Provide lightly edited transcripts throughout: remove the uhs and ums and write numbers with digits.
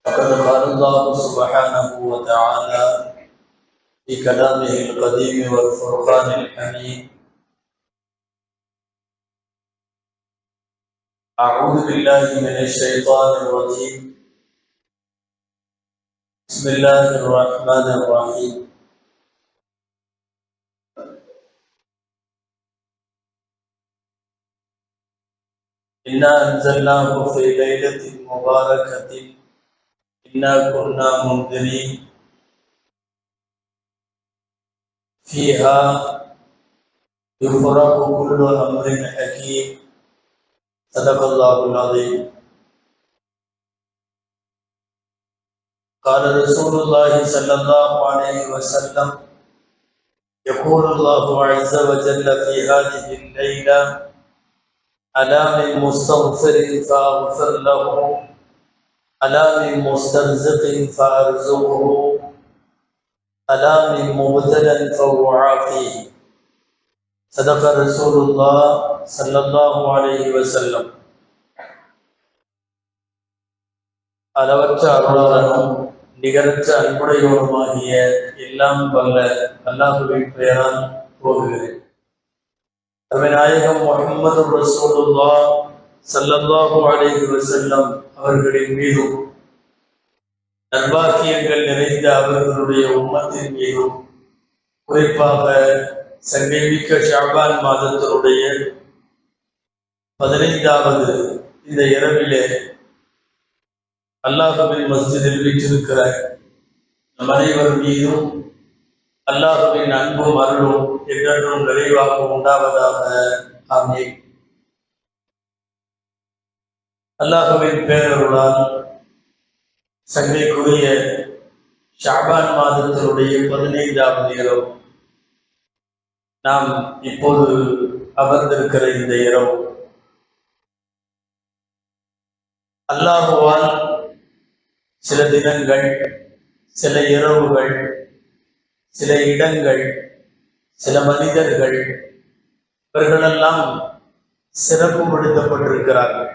فقد قال الله سبحانه وتعالى في كلامه القديم والفرقان الحميد: أعوذ بالله من الشيطان الرجيم. بسم الله الرحمن الرحيم. إنا أنزلناه في ليلة مباركة إنا كنا منذرين فيها يفرق كل أمر حكيم. صدق الله العظيم. قال رسول الله صلى الله عليه وسلم: يقول الله عز وجل في هذه الليلة: ألا من مستغفر فأغفر له، ألا من مسترزق فأرزقه، ألا من مبتلى فأعافيه. صدق رسول الله صلى الله عليه وسلم. அளவற்ற அருளாளனும் நிகரற்ற அன்புடையோனுமாகிய எல்லாம் வல்ல அல்லாஹ்வின் பெயரால் போகிறேன். நாயகம் முஹம்மது ரசூலுல்லாஹ் ஸல்லல்லாஹு அலைஹி வஸல்லம் அவர்களின் மீதும் நற்பாக்கியங்கள் நிறைந்த அவர்களுடைய உம்மத்தின் மீதும் குறிப்பாக சங்கைமிக்க ஷஅபான் மாதத்தினுடைய 15வது இந்த இரவிலே அல்லாஹ்வின் மஸ்ஜிதில் வீற்றிருக்கிற நம் அனைவர் மீதும் அல்லாஹ்வின் அன்பும் அருளும் என்றென்றும் நிறைவாக உண்டாவதாக. ஆமீன். அல்லாஹ்வின் பேரருளால் சங்கைக்குரிய ஷஅபான் மாதத்தினுடைய 15வது இரவு நாம் இப்போது அமர்ந்திருக்கிற இந்த இரவு அல்லாஹுவால் சில தினங்கள், சில இரவுகள், சில இடங்கள், சில மனிதர்கள் இவர்களெல்லாம் சிறப்பு படுத்தப்பட்டிருக்கிறார்கள்.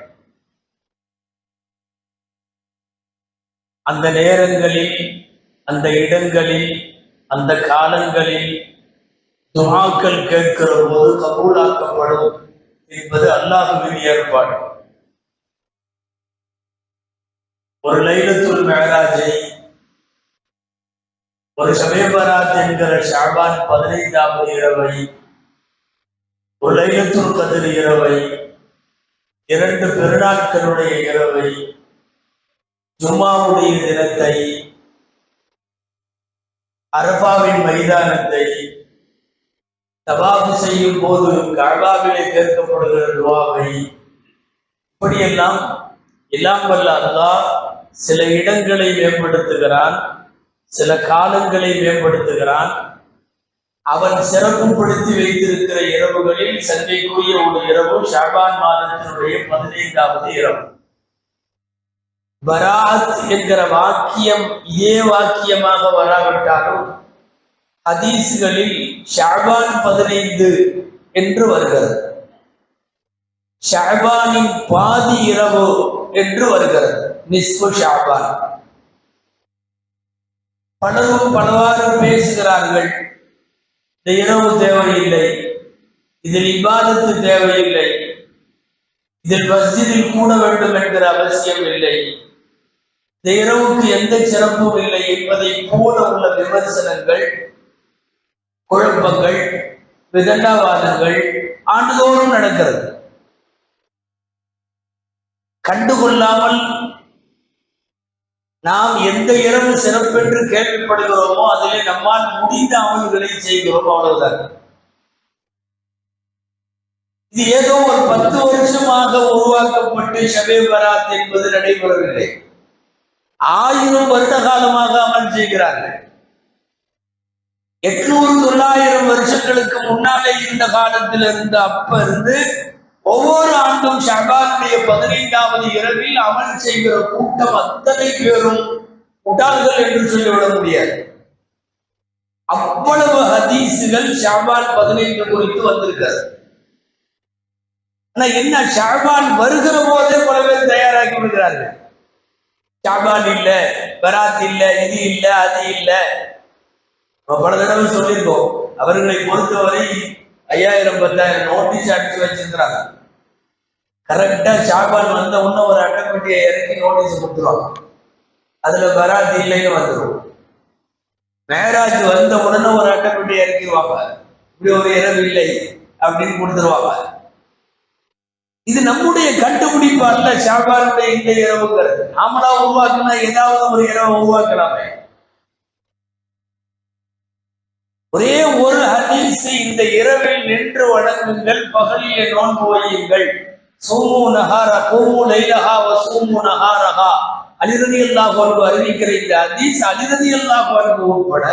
அந்த நேரங்களில், அந்த இடங்களில், அந்த காலங்களில் துஆக்கள் கேட்கிற போது கபூலாக்கப்படும் என்பது அல்லாஹ்வின் ஏற்பாடு. ஒரு லைலத்துல் மிஅராஜை, ஒரு ஷபே பராத் என்கிற ஷஅபான் 15வது இரவை, ஒரு லைலத்துல் கத்ர் இரவை, 2 பெருநாட்களுடைய இரவை, ஜும்மாவுடைய தினத்தை, அரஃபாவின் மைதானத்தை, தவாஃப் செய்யும் போது கஅபாவிலே கேட்கப்படுகிற துஆவை, இப்படியெல்லாம் எல்லாம் வல்ல அல்லாஹ் சில இடங்களை மேம்படுத்துகிறான், சில காலங்களை மேம்படுத்துகிறான். அவன் சிறப்புப்படுத்தி வைத்திருக்கிற இரவுகளில் சங்கைக்குரிய ஒரு இரவு ஷஅபான் மாதத்தினுடைய 15வது இரவு. பராத் என்கிற வாக்கியம் இதே வாக்கியமாக வராவிட்டாலும் ஹதீஸ்களில் ஷஅபான் 15 என்று வருகிறது, ஷஅபானின் பாதி இரவு என்று வருகிறது, நிஸ்ஃபு ஷஅபான். பலரும் பலவாறு பேசுகிறார்கள். இந்த இரவு தேவையில்லை, இதில் இபாதத்து தேவையில்லை, இதில் மஸ்ஜிதில் கூட வேண்டும் என்கிற அவசியம் இல்லை, இந்த இரவுக்கு எந்த சிறப்பும் இல்லை என்பதை போல உள்ள விமர்சனங்கள், குழப்பங்கள், விதண்டாவாதங்கள் ஆண்டுதோறும் நடக்கிறது. கண்டுகொள்ளாமல் நாம் எந்த இரவு சிறப்பென்று கேள்விப்படுகிறோமோ அதிலே நம்மால் முடிந்த அமல்களை செய்கிறோம், அவ்வளவுதான். இது ஏதோ ஒரு 10 வருஷமாக உருவாக்கப்பட்டு ஷபே பராத் என்பது நடைபெறவில்லை. 1000 வருட காலமாக அமல் செய்கிறார்கள். 800-900 வருஷங்களுக்கு முன்னாலே இந்த காலத்திலிருந்து அப்ப இருந்து ஒவ்வொரு ஆண்டும் ஷஅபானுடைய 15வது இரவில் அமல் செய்கிற கூட்டம் அத்தனை பேரும் முட்டாள்கள் என்று சொல்லிவிட முடியாது. அவ்வளவு ஹதீசுகள் ஷஅபான் 15 குறித்து வந்திருக்கிறது. ஆனா என்ன, ஷஅபான் வருகிற போதே பல பேர் தயாராகி விடுகிறார்கள். ஷாபான் இல்ல, பராத் இல்ல, இது இல்ல, அது இல்ல. பல தடவை சொல்லியிருக்கோம். அவர்களை பொறுத்தவரை 5000 10,000 நோட்டீஸ் அடிச்சு வச்சிருக்கிறாங்க. கரெக்டா ஷாபான் வந்த உடனே ஒரு அட்டைப்பட்டியை இறக்கி நோட்டீஸ் கொடுத்துருவாங்க. அதுல பராத் இல்லைன்னு வந்துடும். மேராஜ் வந்த உடனே ஒரு அட்டைப்பட்டியை இறக்கிடுவாங்க, இப்படி ஒரு இரவு இல்லை அப்படின்னு கொடுத்துருவாங்க. இது நம்முடைய கண்டுபிடிப்பு அல்ல. ஷாபானுடைய இந்த இரவுங்கிறது நாமளா உருவாக்கினா ஏதாவது ஒரு இரவை உருவாக்கலாமே. ஒரே ஒரு ஹதீஸ், இந்த இரவில் நின்று வணங்குங்கள், பகலிலே நோன்பு வையுங்கள். சூமு நஹாரா கூமு லைலஹா வ சூமு நஹாரஹா. அலி ரலியல்லாஹு அன்ஹு அறிவிக்கிற இந்த ஹதீஸ் அலி ரலியல்லாஹு அன்ஹு உட்பட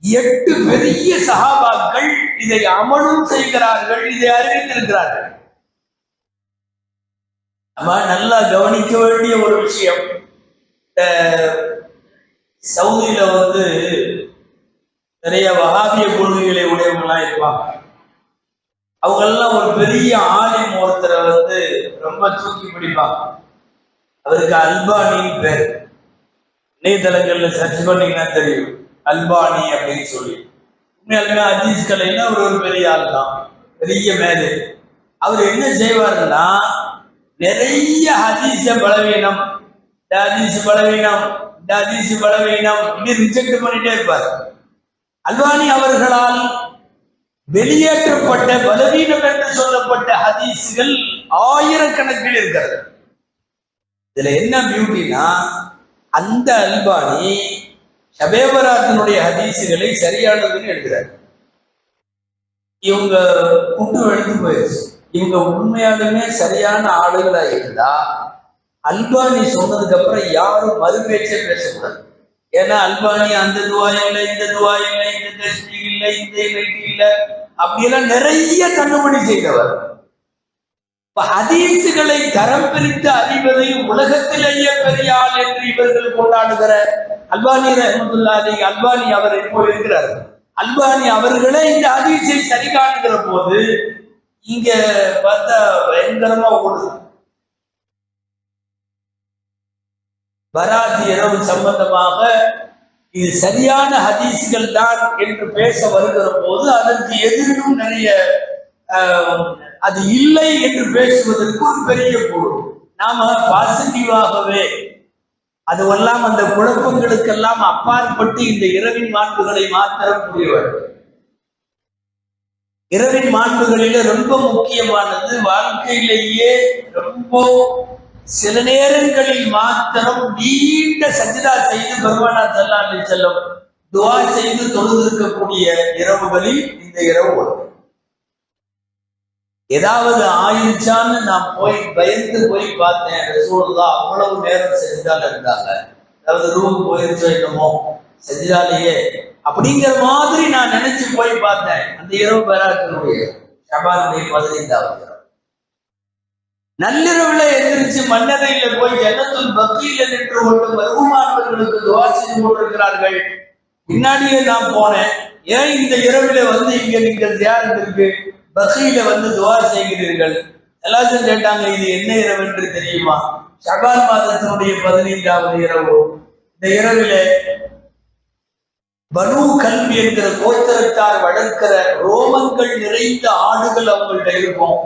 8 பெரிய சஹாபாக்கள் இதை அமலும் செய்கிறார்கள், இதை அறிவித்திருக்கிறார்கள். நம்ம நல்லா கவனிக்க வேண்டிய ஒரு விஷயம், சவுதியில நிறைய வஹாபிய கொள்கைகளை உடையவங்களாம் இருப்பாங்க. அவங்க எல்லாம் ஒரு பெரிய ஆலிம் ஒருத்தரை ரொம்ப தூக்கி பிடிப்பாங்க. அவருக்கு அல்பானின்னு பேர். இணையதளங்கள்ல சர்ச் பண்ணீங்கன்னா தெரியும், அல்பானி அப்படின்னு சொல்லி. உண்மையாலுமே ஹதீஸ் கலையில அவர் ஒரு பெரிய ஆள் தான், பெரிய மேலே. அவர் என்ன செய்வாருன்னா, நிறைய ஹதீஸ பலவீனம், இந்த ஹதீஸ் பலவீனம், இந்த ஹதீஸ் பலவீனம், இப்படி ரிஜெக்ட் பண்ணிட்டே இருப்பார். அல்பானி அவர்களால் வெளியேற்றப்பட்ட பலவீனம் என்று சொல்லப்பட்ட ஹதீஸ்கள் ஆயிரக்கணக்கில் இருக்கிறது. இதுல என்ன பியூட்டினா, அந்த அல்பானி ஷபேபராத்தினுடைய ஹதீஸுகளை சரியானதுன்னு எழுதுறாரு. இவங்க கூட்டு எழுந்து போயிடுச்சு. இவங்க உண்மையாலுமே சரியான ஆளுகளா இருந்தா அல்பானி சொன்னதுக்கு அப்புறம் யாரும் மறுபேச்சே பேசக்கூடாது. ஏன்னா அல்பானி அந்த துவா இல்லை, இந்த துவா இல்லை, இந்த தஸ்பீஹ் இல்லை, இந்த வெயிட் இல்லை, அப்படியெல்லாம் நிறைய கண்டுபிடி செய்தவர். ஹதீஸுகளை தரம் பிரித்து அறிவதை உலகத்திலேயே பெரிய ஆள் என்று இவர்கள் கொண்டாடுகிற அல்பானி ரஹ்மத்துல்லாஹி அல்பானி அவர் இப்போ இருக்கிறார். அல்பானி அவர்களே இந்த ஹதீஸை சரி காணுகிற போது இங்க பார்த்தா பயங்கரமா ஓடுது. பராத் இரவு சம்பந்தமாக இது சரியான ஹதீஸ்கள் தான் என்று பேச வருகிற போது அதற்கு எதிரும் நிறைய அது இல்லை என்று பேசுவதற்கு ஒரு பெரிய பொருள். நாம பாசிட்டிவாகவே அதுவெல்லாம் அந்த குழப்பங்களுக்கெல்லாம் அப்பாற்பட்டு இந்த இரவின் மாண்புகளை மாத்திரம் புரியவர். இரவின் மாண்புகளில ரொம்ப முக்கியமானது, வாழ்க்கையிலேயே ரொம்ப சில நேரங்களில் மாத்திரம் நீண்ட சஜிதா செய்து பெருமானார் ஸல்லல்லாஹு அலைஹி வஸல்லம் துஆ செய்து தொழுதிருக்கக்கூடிய இரவுகளில் இந்த இரவு வரும். ஏதாவது ஆயிடுச்சான்னு நான் பயந்து போய் பார்த்தேன். ரசூலுல்லாஹ் அவ்வளவு நேரம் சஜிதால இருந்தாங்க. அதாவது ரூம் போயிருச்சோ என்னமோ சஜிதாலேயே அப்படிங்கிற மாதிரி நான் நினைச்சு போய் பார்த்தேன். அந்த இரவு பராத்தினுடைய ஷபானுடைய 15வது இரவு நள்ளிரவுல எந்திரிச்சு மன்னரையில போய் ஜன்னத்துல் பக்கீல நின்று கொண்டு மர்ஹூமானவர்களுக்கு துஆ செய்து கொண்டிருக்கிறார்கள். பின்னாடியே நான் போனேன். ஏன் இந்த இரவுல இங்க நீங்கள் ஜியாரத்திற்கு பக்கீல துஆ செய்கிறீர்கள்? எல்லாரும் கேட்டாங்க, இது என்ன இரவு என்று தெரியுமா? ஷபான் மாதத்தினுடைய 15வது இரவு. இந்த இரவிலே பனு கல்வி என்கிற கோத்திரத்தார் வளர்க்கிற ரோமங்கள் நிறைந்த ஆடுகள் அவங்கள்ட்ட இருக்கும்.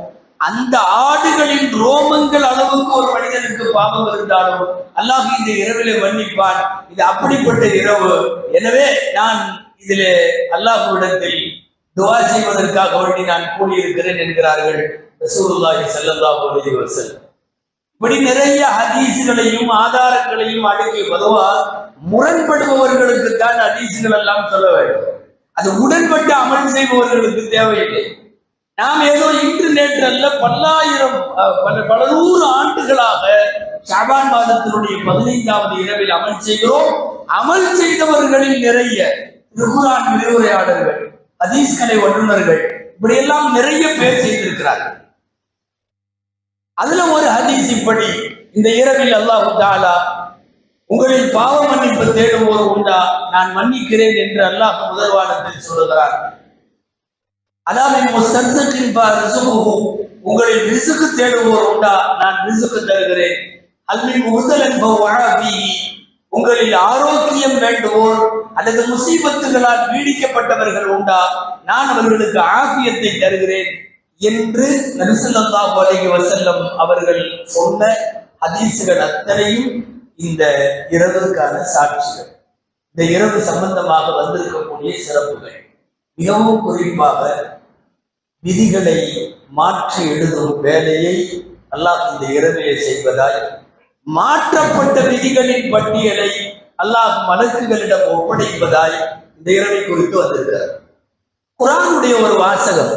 அந்த ஆடுகளின் ரோமங்கள் அளவுக்கு ஒரு மனிதனுக்கு பாவம் இருந்தாலும் அல்லாஹ் இந்த இரவிலே மன்னிப்பான். இது அப்படிப்பட்ட இரவு. எனவே நான் இதிலே அல்லாஹ்விடத்தில் துஆ செய்வதற்காக வேண்டி நான் கூடியிருக்கிறேன் என்கிறார்கள் ரசூலுல்லாஹி ஸல்லல்லாஹு அலைஹி வஸல்லம். இப்படி நிறைய ஹதீஸ்களையும் ஆதாரங்களையும் அடுக்கி பொதுவா முரண்படுபவர்களுக்கு தான் ஹதீஸ்கள் எல்லாம் சொல்ல வேண்டும். அது உடன்பட்டு அமல் செய்பவர்களுக்கு தேவையில்லை. நாம் ஏதோ இன்று நேற்று அல்ல, பல நூறு ஆண்டுகளாக ஷாபான் மாதத்தினுடைய 15வது இரவில் அமல் செய்கிறோம். அமல் செய்தவர்களில் நிறைய குர்ஆன் விரிவுரையாளர்கள், ஹதீஸ்களை வல்லுநர்கள், இப்படி எல்லாம் நிறைய பேர் செய்திருக்கிறார்கள். அதுல ஒரு ஹதீஸ் இப்படி, இந்த இரவில் அல்லாஹ் தஆலா உங்களில் பாவ மன்னிப்பு தேடுவோர் உண்டா, நான் மன்னிக்கிறேன் என்று அல்லாஹ் முதல் வானத்தில் சொல்லுகிறார். அதாவது உங்களில் ரிசுக்கு தேடுவோர் உண்டா, நான் ரிசுக்கு தருகிறேன். அல்மின் முதலன் உங்களில் ஆரோக்கியம் வேண்டுவோர் அல்லது முசீபத்துகளால் பீடிக்கப்பட்டவர்கள் உண்டா, நான் அவர்களுக்கு ஆஃபியத்தை தருகிறேன் என்று நபி ஸல்லல்லாஹு அலைஹி வஸல்லம் அவர்கள் சொன்ன ஹதீஸ்கள் அத்தனையும் இந்த இரவுக்கான சாட்சிகள். இந்த இரவு சம்பந்தமாக வந்திருக்கக்கூடிய சிறப்புகள் மிகவும் குறிப்பாக விதிகளை மாற்றி எழுதும் வேலையை அல்லாஹ் இந்த இரவிலே செய்வதாய், மாற்றப்பட்ட விதிகளின் பட்டியலை அல்லாஹ் மலக்குகளிடம் ஒப்படைப்பதாய் இந்த இரவை குறித்து வந்திருக்கிறார். குர்ஆனுடைய ஒரு வாசகம்,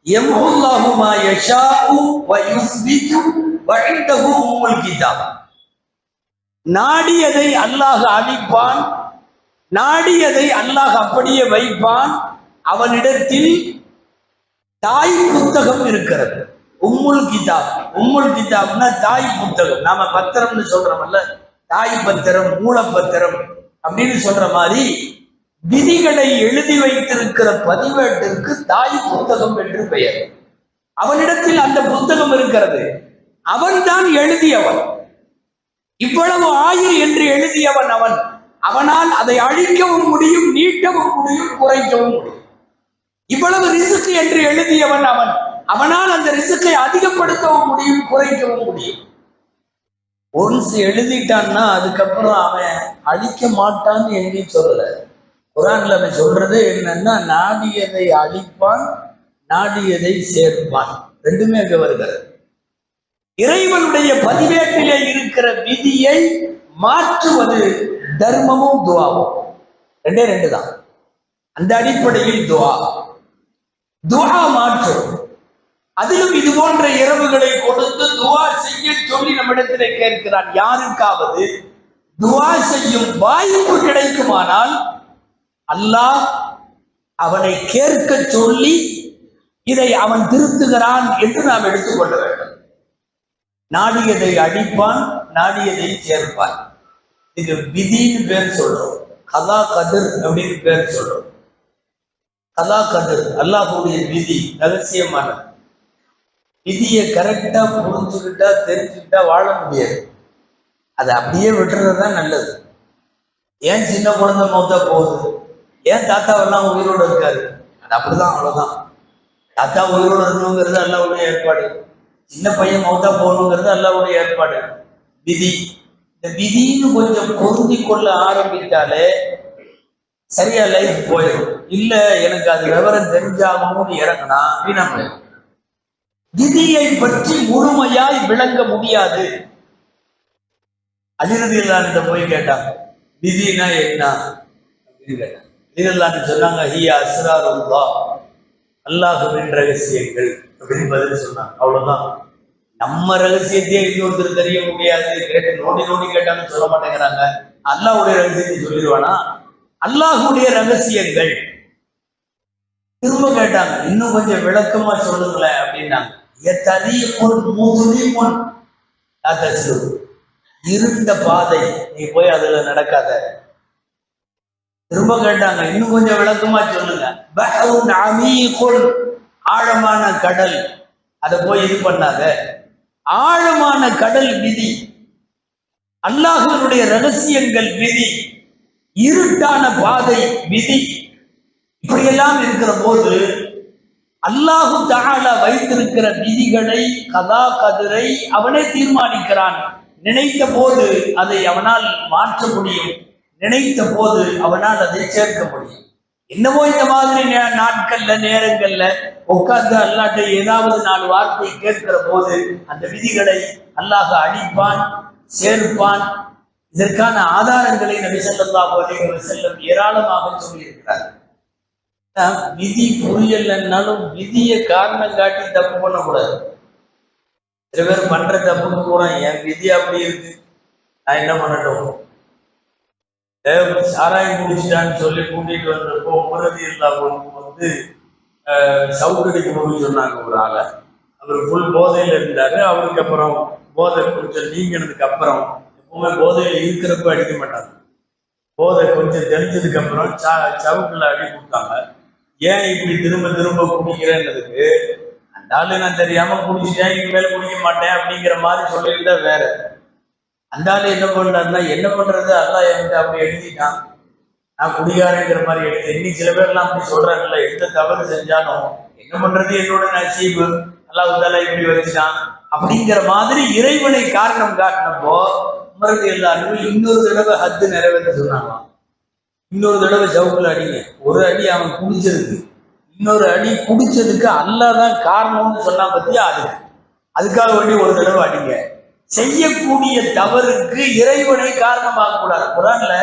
யம்ஹுல்லாஹு மா யஷாஉ வ யுஸ்பிது வ இன்தஹு உம்முல் கிதாப். நாடியதை அல்லாஹ் அழிப்பான், நாடியதை அல்லாஹ் அப்படியே வைப்பான். அவனிடத்தில் தாய் புத்தகம் இருக்கிறது. உம்முல் கிதாப், உம்முல் கிதாப்னா தாய் புத்தகம். நாம பத்திரம்னு சொல்றோம்ல, தாய் பத்திரம், மூல பத்திரம் அப்படின்னு சொல்ற மாதிரி விதிகளை எழுதி வைத்திருக்கிற பதிவேட்டிற்கு தாய் புத்தகம் என்று பெயர். அவனிடத்தில் அந்த புத்தகம் இருக்கிறது. அவன் தான் எழுதியவன். இவ்வளவு ஆயுள் என்று எழுதியவன் அவன். அவனால் அதை அழிக்கவும் முடியும், நீட்டவும் முடியும், குறைக்கவும் முடியும். இவ்வளவு ரிசுக்கு என்று எழுதியவன் அவன். அவனால் அந்த ரிசுக்கை அதிகப்படுத்தவும் முடியும், குறைக்கவும் முடியும். ஒன்ஸ் எழுதிட்டான்னா அதுக்கப்புறம் அவன் அழிக்க மாட்டான்னு எங்கேயும் சொல்லல. குர்ஆன்ல அவன் சொல்றது என்னன்னா, நாடியதை அழிப்பான், நாடியதை சேர்ப்பான். ரெண்டுமே அங்க வருகிறது. இறைவனுடைய பதிவேட்டிலே இருக்கிற விதியை மாற்றுவது தர்மமும் துஆவும். ரெண்டே ரெண்டு தான். அந்த அடிப்படையில் துஆ மாற்றும். அதிலும் இது போன்ற இரவுகளை கொடுத்து துஆ செய்ய சொல்லி நம்மிடத்திலே கேட்கிறான். யாருக்காவது துஆ செய்யும் வாய்ப்பு கிடைக்குமானால் அல்லாஹ் அவனை கேட்க சொல்லி இதை அவன் திருத்துகிறான் என்று நாம் எடுத்துக்கொள்ள வேண்டும். நாடியதை அழிப்பான், நாடியதை சேர்ப்பான். இது விதின்னு பேர் சொல்றோம். கதா கதிர் அப்படின்னு பேர் சொல்றோம். கதா கதிர் அல்லாஹ்வுடைய விதி, ரகசியமானது. விதியை கரெக்டா புரிஞ்சுக்கிட்டா, தெரிஞ்சுக்கிட்டா வாழ முடியாது. அதை அப்படியே விட்டுறதுதான் நல்லது. ஏன் சின்ன குழந்தை மௌத்தா போகுது, ஏன் தாத்தாவெல்லாம் உயிரோடு இருக்காரு, அது அப்படிதான், அவ்வளவுதான். தாத்தா உயிரோடு இருக்கணுங்கிறது அல்லாஹ்வுடைய ஏற்பாடு. சின்ன பையன் மௌத்தா போகணுங்கிறது அல்லாஹ்வுடைய ஏற்பாடு, விதி. இந்த விதின்னு கொஞ்சம் பொருந்தி கொள்ள ஆரம்பித்தாலே சரியா லைஃப் போயிடும். இல்ல எனக்கு அது விவரம் தெரிஞ்சாகணும்னு இறங்கினா வீணா போயிடும். விதியை பற்றி முழுமையாய் விளங்க முடியாது. அலிரதியல்லாஹு போய் கேட்டாங்க, விதினா என்ன அப்படின்னு கேட்டாங்க. அலிரதியல்லாஹு சொன்னாங்க, ஹியா அஸ்ராருல்லாஹ், அல்லாஹ்வின் ரகசியங்கள் அப்படின்னு பதில் சொன்னாங்க. அவ்வளவுதான். நம்ம ரகசியத்தையே இன்னொருத்தர் தெரிய முடியாது, கேட்டு நோண்டி நோண்டி கேட்டாலும் சொல்ல மாட்டேங்கிறாங்க. அல்லாஹ்வுடைய ரகசியத்தை சொல்லிடுவானா? அல்லாஹ்வுடைய ரகசியங்கள். திரும்ப கேட்டாங்க, இன்னும் கொஞ்சம் விளக்கமா சொல்லுங்களேன் அப்படின்னாங்க. இருண்ட பாதை, நீ போய் அதுல நடக்காத. திரும்ப கேட்டாங்க, இன்னும் கொஞ்சம் விளக்கமா சொல்லுங்க. ஆழமான கடல், அதை போய் இது பண்ணாத. ஆழமான கடல் விதி, அல்லாஹ்வுடைய ரகசியங்கள் விதி, இருட்டான பாதை விதி. இப்படியெல்லாம் இருக்கிற போது அல்லாஹு தஆலா வைத்திருக்கிற விதிகளை, கதா கதிரை அவனே தீர்மானிக்கிறான். நினைத்த போது அதை அவனால் மாற்ற முடியும், நினைத்த போது அவனால் அதை சேர்க்க முடியும். என்னவோ இந்த மாதிரி நாட்கள்ல, நேரங்கள்ல உட்கார்ந்து அல்லாஹ்ட்ட ஏதாவது 4 வார்த்தை கேட்கிற போது அந்த விதிகளை அல்லாஹ் அழிப்பான், சேர்ப்பான். இதற்கான ஆதாரங்களை நபி ஸல்லல்லாஹு அலைஹி வஸல்லம் ஏராளமாக சொல்லியிருக்கிறார். விதி புரியலன்னாலும் விதியை காரணம் காட்டி தப்பு பண்ணக்கூடாது. சில பேர் பண்ற தப்புக்கு கூட என் விதி அப்படி இருக்கு, நான் என்ன பண்ணட்டும். சாராயம் குடிச்சிட்டான்னு சொல்லி கூட்டிட்டு வந்தப்போ உமரதி இல்லாம சவுக்கடிக்கு போய் சொன்னாங்க ஒரு ஆளை. அவர் ஃபுல் போதையில இருந்தாரு. அவருக்கு அப்புறம் போதை கொஞ்சம் நீங்கினதுக்கு அப்புறம், எப்பவுமே போதையில இருக்கிறப்ப அடிக்க மாட்டாங்க, போதை கொஞ்சம் தெரிஞ்சதுக்கு அப்புறம் சவுக்குல அடி கொடுத்தாங்க. ஏன் இப்படி திரும்ப திரும்ப குடிக்கிறேன்னதுக்கு, அந்த ஆளு நான் தெரியாம குடிச்சிட்டேன், இனிமேல் குடிக்க மாட்டேன் அப்படிங்கிற மாதிரி சொல்லியிருந்தா வேற. அந்த ஆளு என்ன பண்றாருன்னா, என்ன பண்றது, அல்லாஹ் என்கிட்ட அப்படி எழுதிட்டான், நான் குடிகாரங்கிற மாதிரி எடுத்து. இன்னைக்கு சில பேர்லாம் அப்படி சொல்றாங்கல்ல, எந்த தவறு செஞ்சாலும் என்ன பண்றது, என்னோட நசீபு, அல்லாஹ் தாலா இப்படி வச்சுட்டான் அப்படிங்கிற மாதிரி இறைவனை காரணம் காட்டினப்போ மறுபடியும் எல்லாருமே இன்னொரு தடவை ஹத்து நிறைவேற்ற சொன்னாங்களாம். இன்னொரு தடவை சவுக்குல அடிங்க. ஒரு அடி அவன் குடிச்சதுக்கு, இன்னொரு அடி குடிச்சதுக்கு அல்லாஹ் தான் காரணம்னு சொன்னா பத்தியா, அதுக்காக வேண்டி ஒரு தடவை அடிங்க. செய்யக்கூடிய தவறுக்கு இறைவனை காரணமாக கூடாது. குரான்ல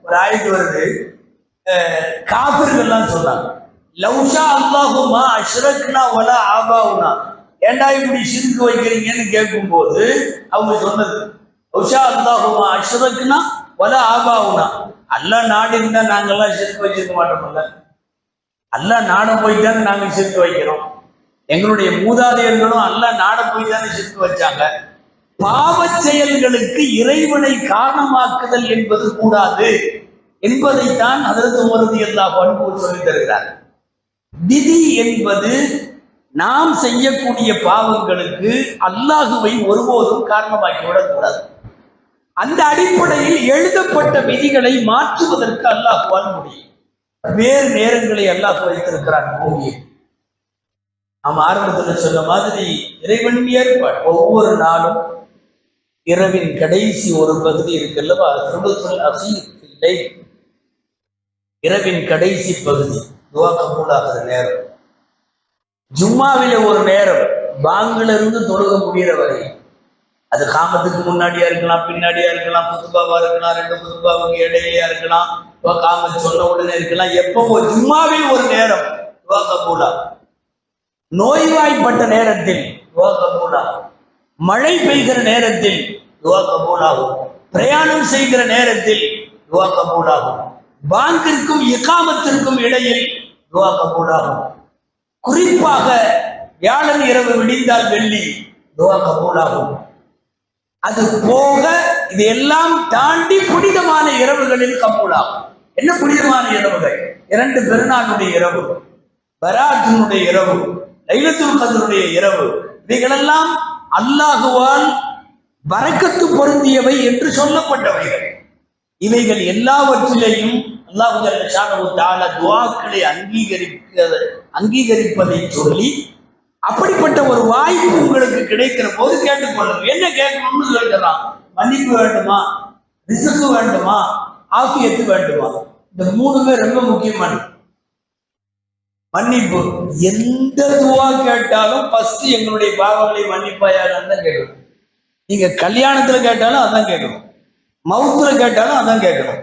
ஒரு ஆயத்து வருது, காபிர்கள்லாம் சொன்னாங்க, லவ்ஷா அல்லாஹுமா அஷ்ரக்னா வலா ஆபாவுனா, ஏண்டா இப்படி சிறுக்கு வைக்கிறீங்கன்னு கேட்கும் போது அவங்க சொன்னது, லவ்ஷா அல்லாஹுமா அஷ்ரக்னா வலா ஆபாவுனா, அல்லாஹ் நாடு இருந்தா நாங்கெல்லாம் சிறுக்கு வச்சிருக்க மாட்டோம்ல, அல்லாஹ் நாட போய்தானே நாங்க சிறுக்கு வைக்கிறோம், எங்களுடைய மூதாதையர்களும் அல்லாஹ் நாட போய் தானே சிறுக்கு வச்சாங்க. பாவ செயல்களுக்கு இறைவனை காரணமாக்குதல் என்பது கூடாது என்பதைத்தான் ஹதரத் உமர் ரலியல்லாஹு அன்ஹு சொல்லி தருகிறார். விதி என்பது நாம் செய்யக்கூடிய பாவங்களுக்கு அல்லாஹுவை ஒருபோதும் காரணமாக்கி விடக்கூடாது. அந்த அடிப்படையில் எழுதப்பட்ட விதிகளை மாற்றுவதற்கு அல்லாஹ்வால் முடியும். வேறு நேரங்களை அல்லாஹ் வைத்திருக்கிறான் பூமியை. நாம் ஆரம்பத்தில் சொன்ன மாதிரி இறைவன் ஏற்பாடு. ஒவ்வொரு நாளும் இரவின் கடைசி ஒரு பகுதி இருக்குல்லவா, இரவின் கடைசி பகுதி துஆ கபூலாகிற நேரம். ஜும்மாவில ஒரு நேரம், பாங்குல இருந்து தொழுக முடிகிற வரை, அது காமத்துக்கு முன்னாடியா இருக்கலாம், பின்னாடியா இருக்கலாம், புதுபாவா இருக்கலாம், ரெண்டு புதுபாவுக்கு இடையிலையா இருக்கலாம், காமத் சொன்ன உடனே இருக்கலாம். எப்பவோ ஜும்மாவில் ஒரு நேரம் துஆ கபூலா. நோய்வாய்ப்பட்ட நேரத்தில் துஆ கபூலா, மழை பெய்கிற நேரத்தில் துஆ கபூலாகும், பிரயாணம் செய்கிற நேரத்தில் துஆ கபூலாகும், பாங்கிற்கும் இகாமத்திற்கும் இடையில் துஆ கபூலாகும். குறிப்பாக வியாழன் இரவு விடிந்தால் வெள்ளி துஆ கபூலாகும். அது போக இதையெல்லாம் தாண்டி புனிதமான இரவுகளில் கபூலாகும். என்ன புனிதமான இரவுகள்? 2 பெருநாளுடைய இரவு, பராத்தினுடைய இரவு, லைலத்துல் கத்ருடைய இரவு. இவைகளெல்லாம் அல்லாஹுவால் பரக்கத்து பொருந்தியவை என்று சொல்லப்பட்டவைகள். இவைகள் எல்லாவற்றிலையும் அல்லாஹ் ஜல்ல ஷானஹு தஆலா துஆக்களை அங்கீகரிப்பதை சொல்லி, அப்படிப்பட்ட ஒரு வாய்ப்பு உங்களுக்கு கிடைக்கிற போது கேட்டுக்கொள்ளுங்க. என்ன கேட்கணும்னு சொல்லிடலாம். மன்னிப்பு வேண்டுமா, ரிஸ்க் வேண்டுமா, ஆஃபியத்து வேண்டுமா? இந்த 3மே ரொம்ப முக்கியமானது. மன்னிப்பு, எந்த துவா கேட்டாலும் ஃபர்ஸ்ட் எங்களுடைய பாவங்களை மன்னிப்பாயான்னு தான் கேட்கணும். நீங்க கல்யாணத்துல கேட்டாலும் அதான் கேட்கணும், மவுத்துல கேட்டாலும் அதான் கேட்கணும்.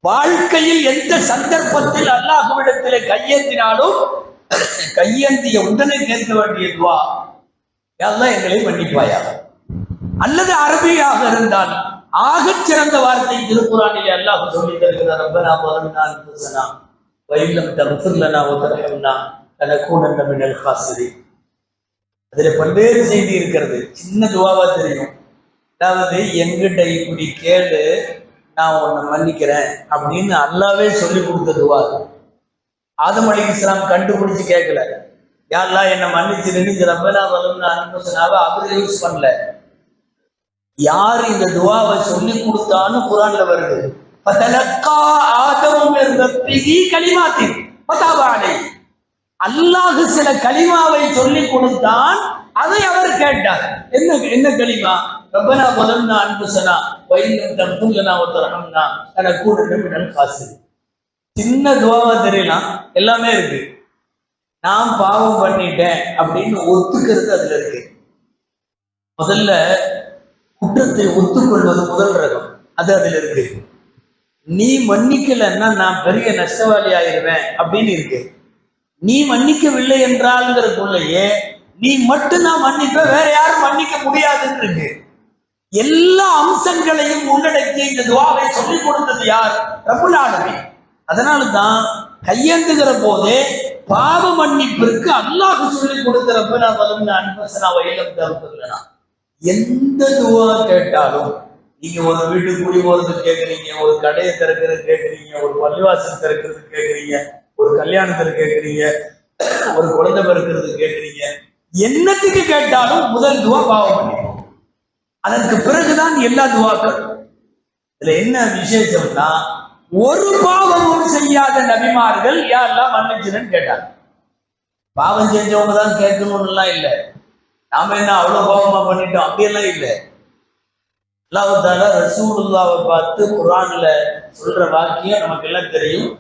வாழ்க்கையில் எந்த சந்தர்ப்பத்தில் அல்லாஹ்விடத்திலே கையேந்தினாலும் கையேந்திய உடனே கேட்க வேண்டிய துவா, அல்லாஹ் எங்களை மன்னிப்பாயா. அல்லது அரபியாக இருந்தால் ஆகச் சிறந்த வார்த்தை திருக்குறானிலே அல்லாஹ் சொல்லி தருகிறார், ரப்பனா வலம்னா அன்ஃபுஸனா வ இல்லம் தக்ஃபிர் லனா வ தர்ஹம்னா லனகூனன்ன மினல் காசிரீன். அதுல பல்வேறு செய்தி இருக்கிறது. சின்ன துவாவா தெரியும். அதாவது, எங்கிட்ட இப்படி கேளு, நான் உன்னை மன்னிக்கிறேன் அப்படின்னு அல்லாவே சொல்லி கொடுத்த துவா. ஆதம் அலைஹிஸ்ஸலாம் கண்டுபிடிச்சு கேட்கல, யா அல்லாஹ் என்ன மன்னிச்சிருன்னு ரப்பனா வலம்னா அன்ஃபுஸனாவை அவர் யூஸ் பண்ணல. யார் இந்த துவாவை சொல்லி கொடுத்தான்னு குர்ஆன்ல வருது. ஃபதலக்கா ஆதமு மின் ரப்பிஹி கலிமாத்தின் ஃபதப அலைஹி. அல்லாஹ் சில கலிமாவை சொல்லி கொடுத்தான், அதை அவர் கேட்டார். என்ன கலிமா? ரப்பனா வலம்னா அன்ஃபுஸனா வ இல்லம் தக்ஃபிர் லனா வ தர்ஹம்னா லனகூனன்ன மினல் காசிரீன். சின்ன துவாவா தெரியலாம், எல்லாமே இருக்கு. நான் பாவம் பண்ணிட்டேன் அப்படின்னு ஒத்துக்கிறது அதுல இருக்கு. முதல்ல குற்றத்தை ஒத்துக்கொள்வது முதல் ரகம், அது அதுல இருக்கு. நீ மன்னிக்கலன்னா நான் பெரிய நஷ்டவாளி ஆயிருவேன் அப்படின்னு இருக்கு. நீ மன்னிக்கவில்லை என்றாலுங்கிறதுக்குள்ளேயே நீ மட்டும் நான் மன்னிப்ப, வேற யாரும் மன்னிக்க முடியாதுன்னு இருக்கு. எல்லா அம்சங்களையும் உள்ளடக்கிய இந்த துவாவை சொல்லிக் கொடுத்தது யார்? ரப்புல் ஆலமீன். அதனால்தான் கையேந்துகிற போதே பாவ மன்னிப்பிற்கு அல்லாஹ் சொல்லிக் கொடுத்த ரப்பனா வலம்னா அன்ஃபுஸனா வ இல்லம் தக்ஃபிர் லனா. எந்த துவா கேட்டாலும், நீங்க ஒரு வீட்டுக்கு குடி போறது கேட்குறீங்க, ஒரு கடையை திறக்கிறது கேட்குறீங்க, ஒரு பள்ளிவாசல் திறக்கிறது கேட்குறீங்க, ஒரு கல்யாணத்துல கேட்குறீங்க, ஒரு குழந்தை பிறக்கிறது கேட்குறீங்க, என்னத்துக்கு கேட்டாலும் முதல் துவா பாவ மன்னிப்பு. அதற்கு பிறகுதான் எல்லா துவாக்கள். இதுல என்ன விசேஷம்னா, ஒரு பாவமும் செய்யாத நபிமார்கள் யாரெல்லாம் மன்னிச்சுன்னு கேட்டாங்க. பாவம் செஞ்சவங்க தான் கேட்கணும்னுலாம் இல்லை. நாம என்ன அவ்வளவு பாவமா பண்ணிட்டோம் அப்படியெல்லாம் இல்லை. அல்லாஹ் தஆலா ரசூலுல்லாஹ்வை பார்த்து குர்ஆன்ல சொல்ற வாக்கியம் நமக்கு எல்லாம் தெரியும்.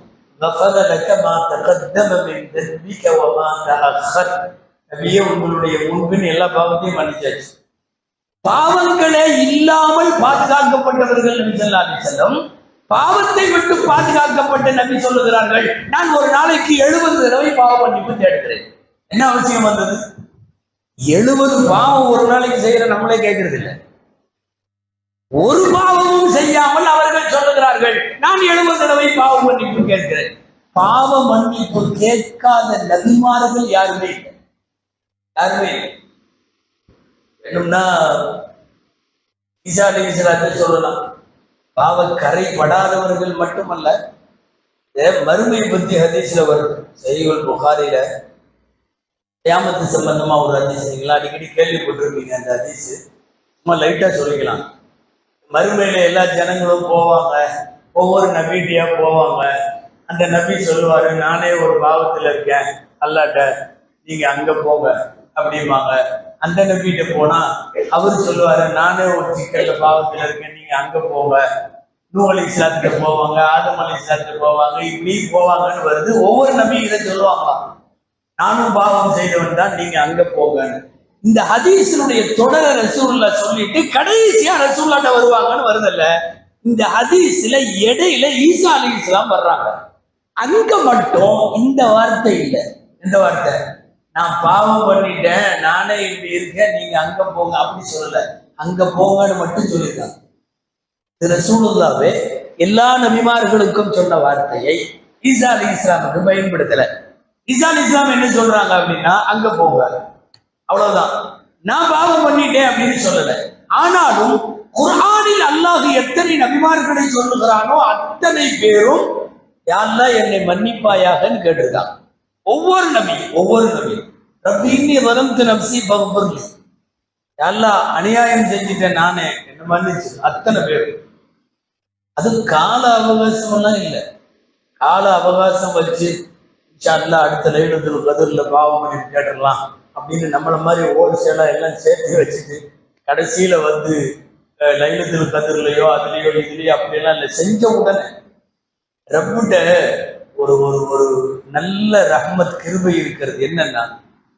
غفر لك ما تقدم من ذنبك وما تأخر. நபியே, உங்களுடைய முன்பின் எல்லா பாவத்தையும் மன்னிச்சாச்சு. பாவங்களே இல்லாமல் பாதுகாக்கப்பட்டவர்கள் நபி ஸல்லல்லாஹு அலைஹி வஸல்லம். பாவத்தை விட்டு பாதுகாக்கப்பட்ட நபி சொல்லுகிறார்கள், நான் ஒரு நாளைக்கு 70 தடவை பாவ மன்னிப்பு தேடுகிறேன். என்ன அவசியம் வந்தது? 70 பாவம் ஒரு நாளைக்கு செய்யற நம்மளே கேட்கறது இல்லை. ஒரு பாவமும் செய்யாமல் அவர்கள் சொல்லுகிறார்கள், நான் 70 தடவை பாவ மன்னிப்பு கேட்கிறேன். பாவ மன்னிப்பு கேட்காத நபிமார்கள் யாருமே இல்லை. யாருமே வேணும்னா ஈசா அலைஹிஸ்ஸலாத்தை சொல்லலாம். பாவ கரை படாதவர்கள் மட்டுமல்ல, மறுமை பத்தி ஹதீஸ்ல வருது. சஹீஹுல் புகாரில கியாமத்து சம்பந்தமா ஒரு ஹதீஸ், நீங்களா அடிக்கடி கேள்விப்பட்டிருப்பீங்க. அந்த ஹதீஸ் சும்மா லைட்டா சொல்லிக்கலாம். மறுமையில எல்லா ஜனங்களும் போவாங்க, ஒவ்வொரு நபிட்டியா போவாங்க. அந்த நபி சொல்லுவாரு, நானே ஒரு பாவத்துல இருக்கேன், அல்லாட்ட நீங்க அங்க போங்க அப்படிம்பாங்க. அந்த நபிகிட்ட போனா அவரு சொல்லுவாரு, நானே ஒரு சிக்கல்ல பாவத்துல இருக்கேன், நீங்க அங்க போங்க. நூஹ் அலைஹிஸ்ஸலாத்துக்கு போவாங்க, ஆதம் அலைஹிஸ்ஸலாத்துக்கு போவாங்க, இப்படி போவாங்கன்னு வருது. ஒவ்வொரு நபி இதை சொல்லுவாங்களாம், நானும் பாவம் செய்தவன் தான், நீங்க அங்க போங்கன்னு. இந்த ஹதீஸினுடைய தொடர ரசூலுல்லாஹ் சொல்லிட்டு கடைசியா ரசூலுல்லாஹ் வருவாங்கன்னு வருதல்ல. இந்த ஹதீஸ்ல இடையில ஈசா அலைஹிஸ்ஸலாம் வர்றாங்க. அங்க மட்டும் இந்த வார்த்தை இல்லை. இந்த வார்த்தை, நான் பாவம் பண்ணிட்டேன், நானே இப்படி இருக்கேன், நீங்க அங்க போங்க அப்படி சொல்லல. அங்க போங்கன்னு மட்டும் சொல்லியிருக்காங்க. ரசூலுல்லாஹ்வே எல்லா நபிமார்களுக்கும் சொன்ன வார்த்தையை ஈசா அலைஹிஸ்ஸலாமுக்கு பயன்படுத்தல. ஈசா அலைஹிஸ்ஸலாம் என்ன சொல்றாங்க அப்படின்னா, அங்க போங்க, அவ்வளவுதான். நான் பாவம் பண்ணிட்டேன் அப்படின்னு சொல்லல. ஆனாலும் குர்ஆனில் அல்லாஹ் எத்தனை நபிமார்களை சொல்லுகிறானோ அத்தனை பேரும் யா அல்லாஹ் என்னை மன்னிப்பாயாகன்னு கேட்டிருக்காங்க. ஒவ்வொரு நபி ரப்பி இன்னி ظلمت நஃப்ஸி ஃபக்ஃபிர் லி, யா அல்லாஹ் அநியாயம் செஞ்சுட்டேன் நானே, என்ன மன்னிச்சு. அத்தனை பேர். அது கால அவகாசம் எல்லாம் இல்லை. கால அவகாசம் வச்சு இன்ஷா அல்லாஹ் அடுத்த லைலத்துல் கத்ர்ல பாவம் பண்ணி கேட்டுடலாம் அப்படின்னு நம்மள மாதிரி ஹோல்சேலா எல்லாம் சேர்த்து வச்சுட்டு கடைசியில வந்து லைலத்துல் கத்ர்லயோ அதுலயோ இதுலயோ அப்படியெல்லாம் இல்லை. செஞ்ச உடனே ரப்பிட்ட ஒரு ஒரு ஒரு நல்ல ரஹ்மத் கிருபை இருக்கிறது. என்னன்னா,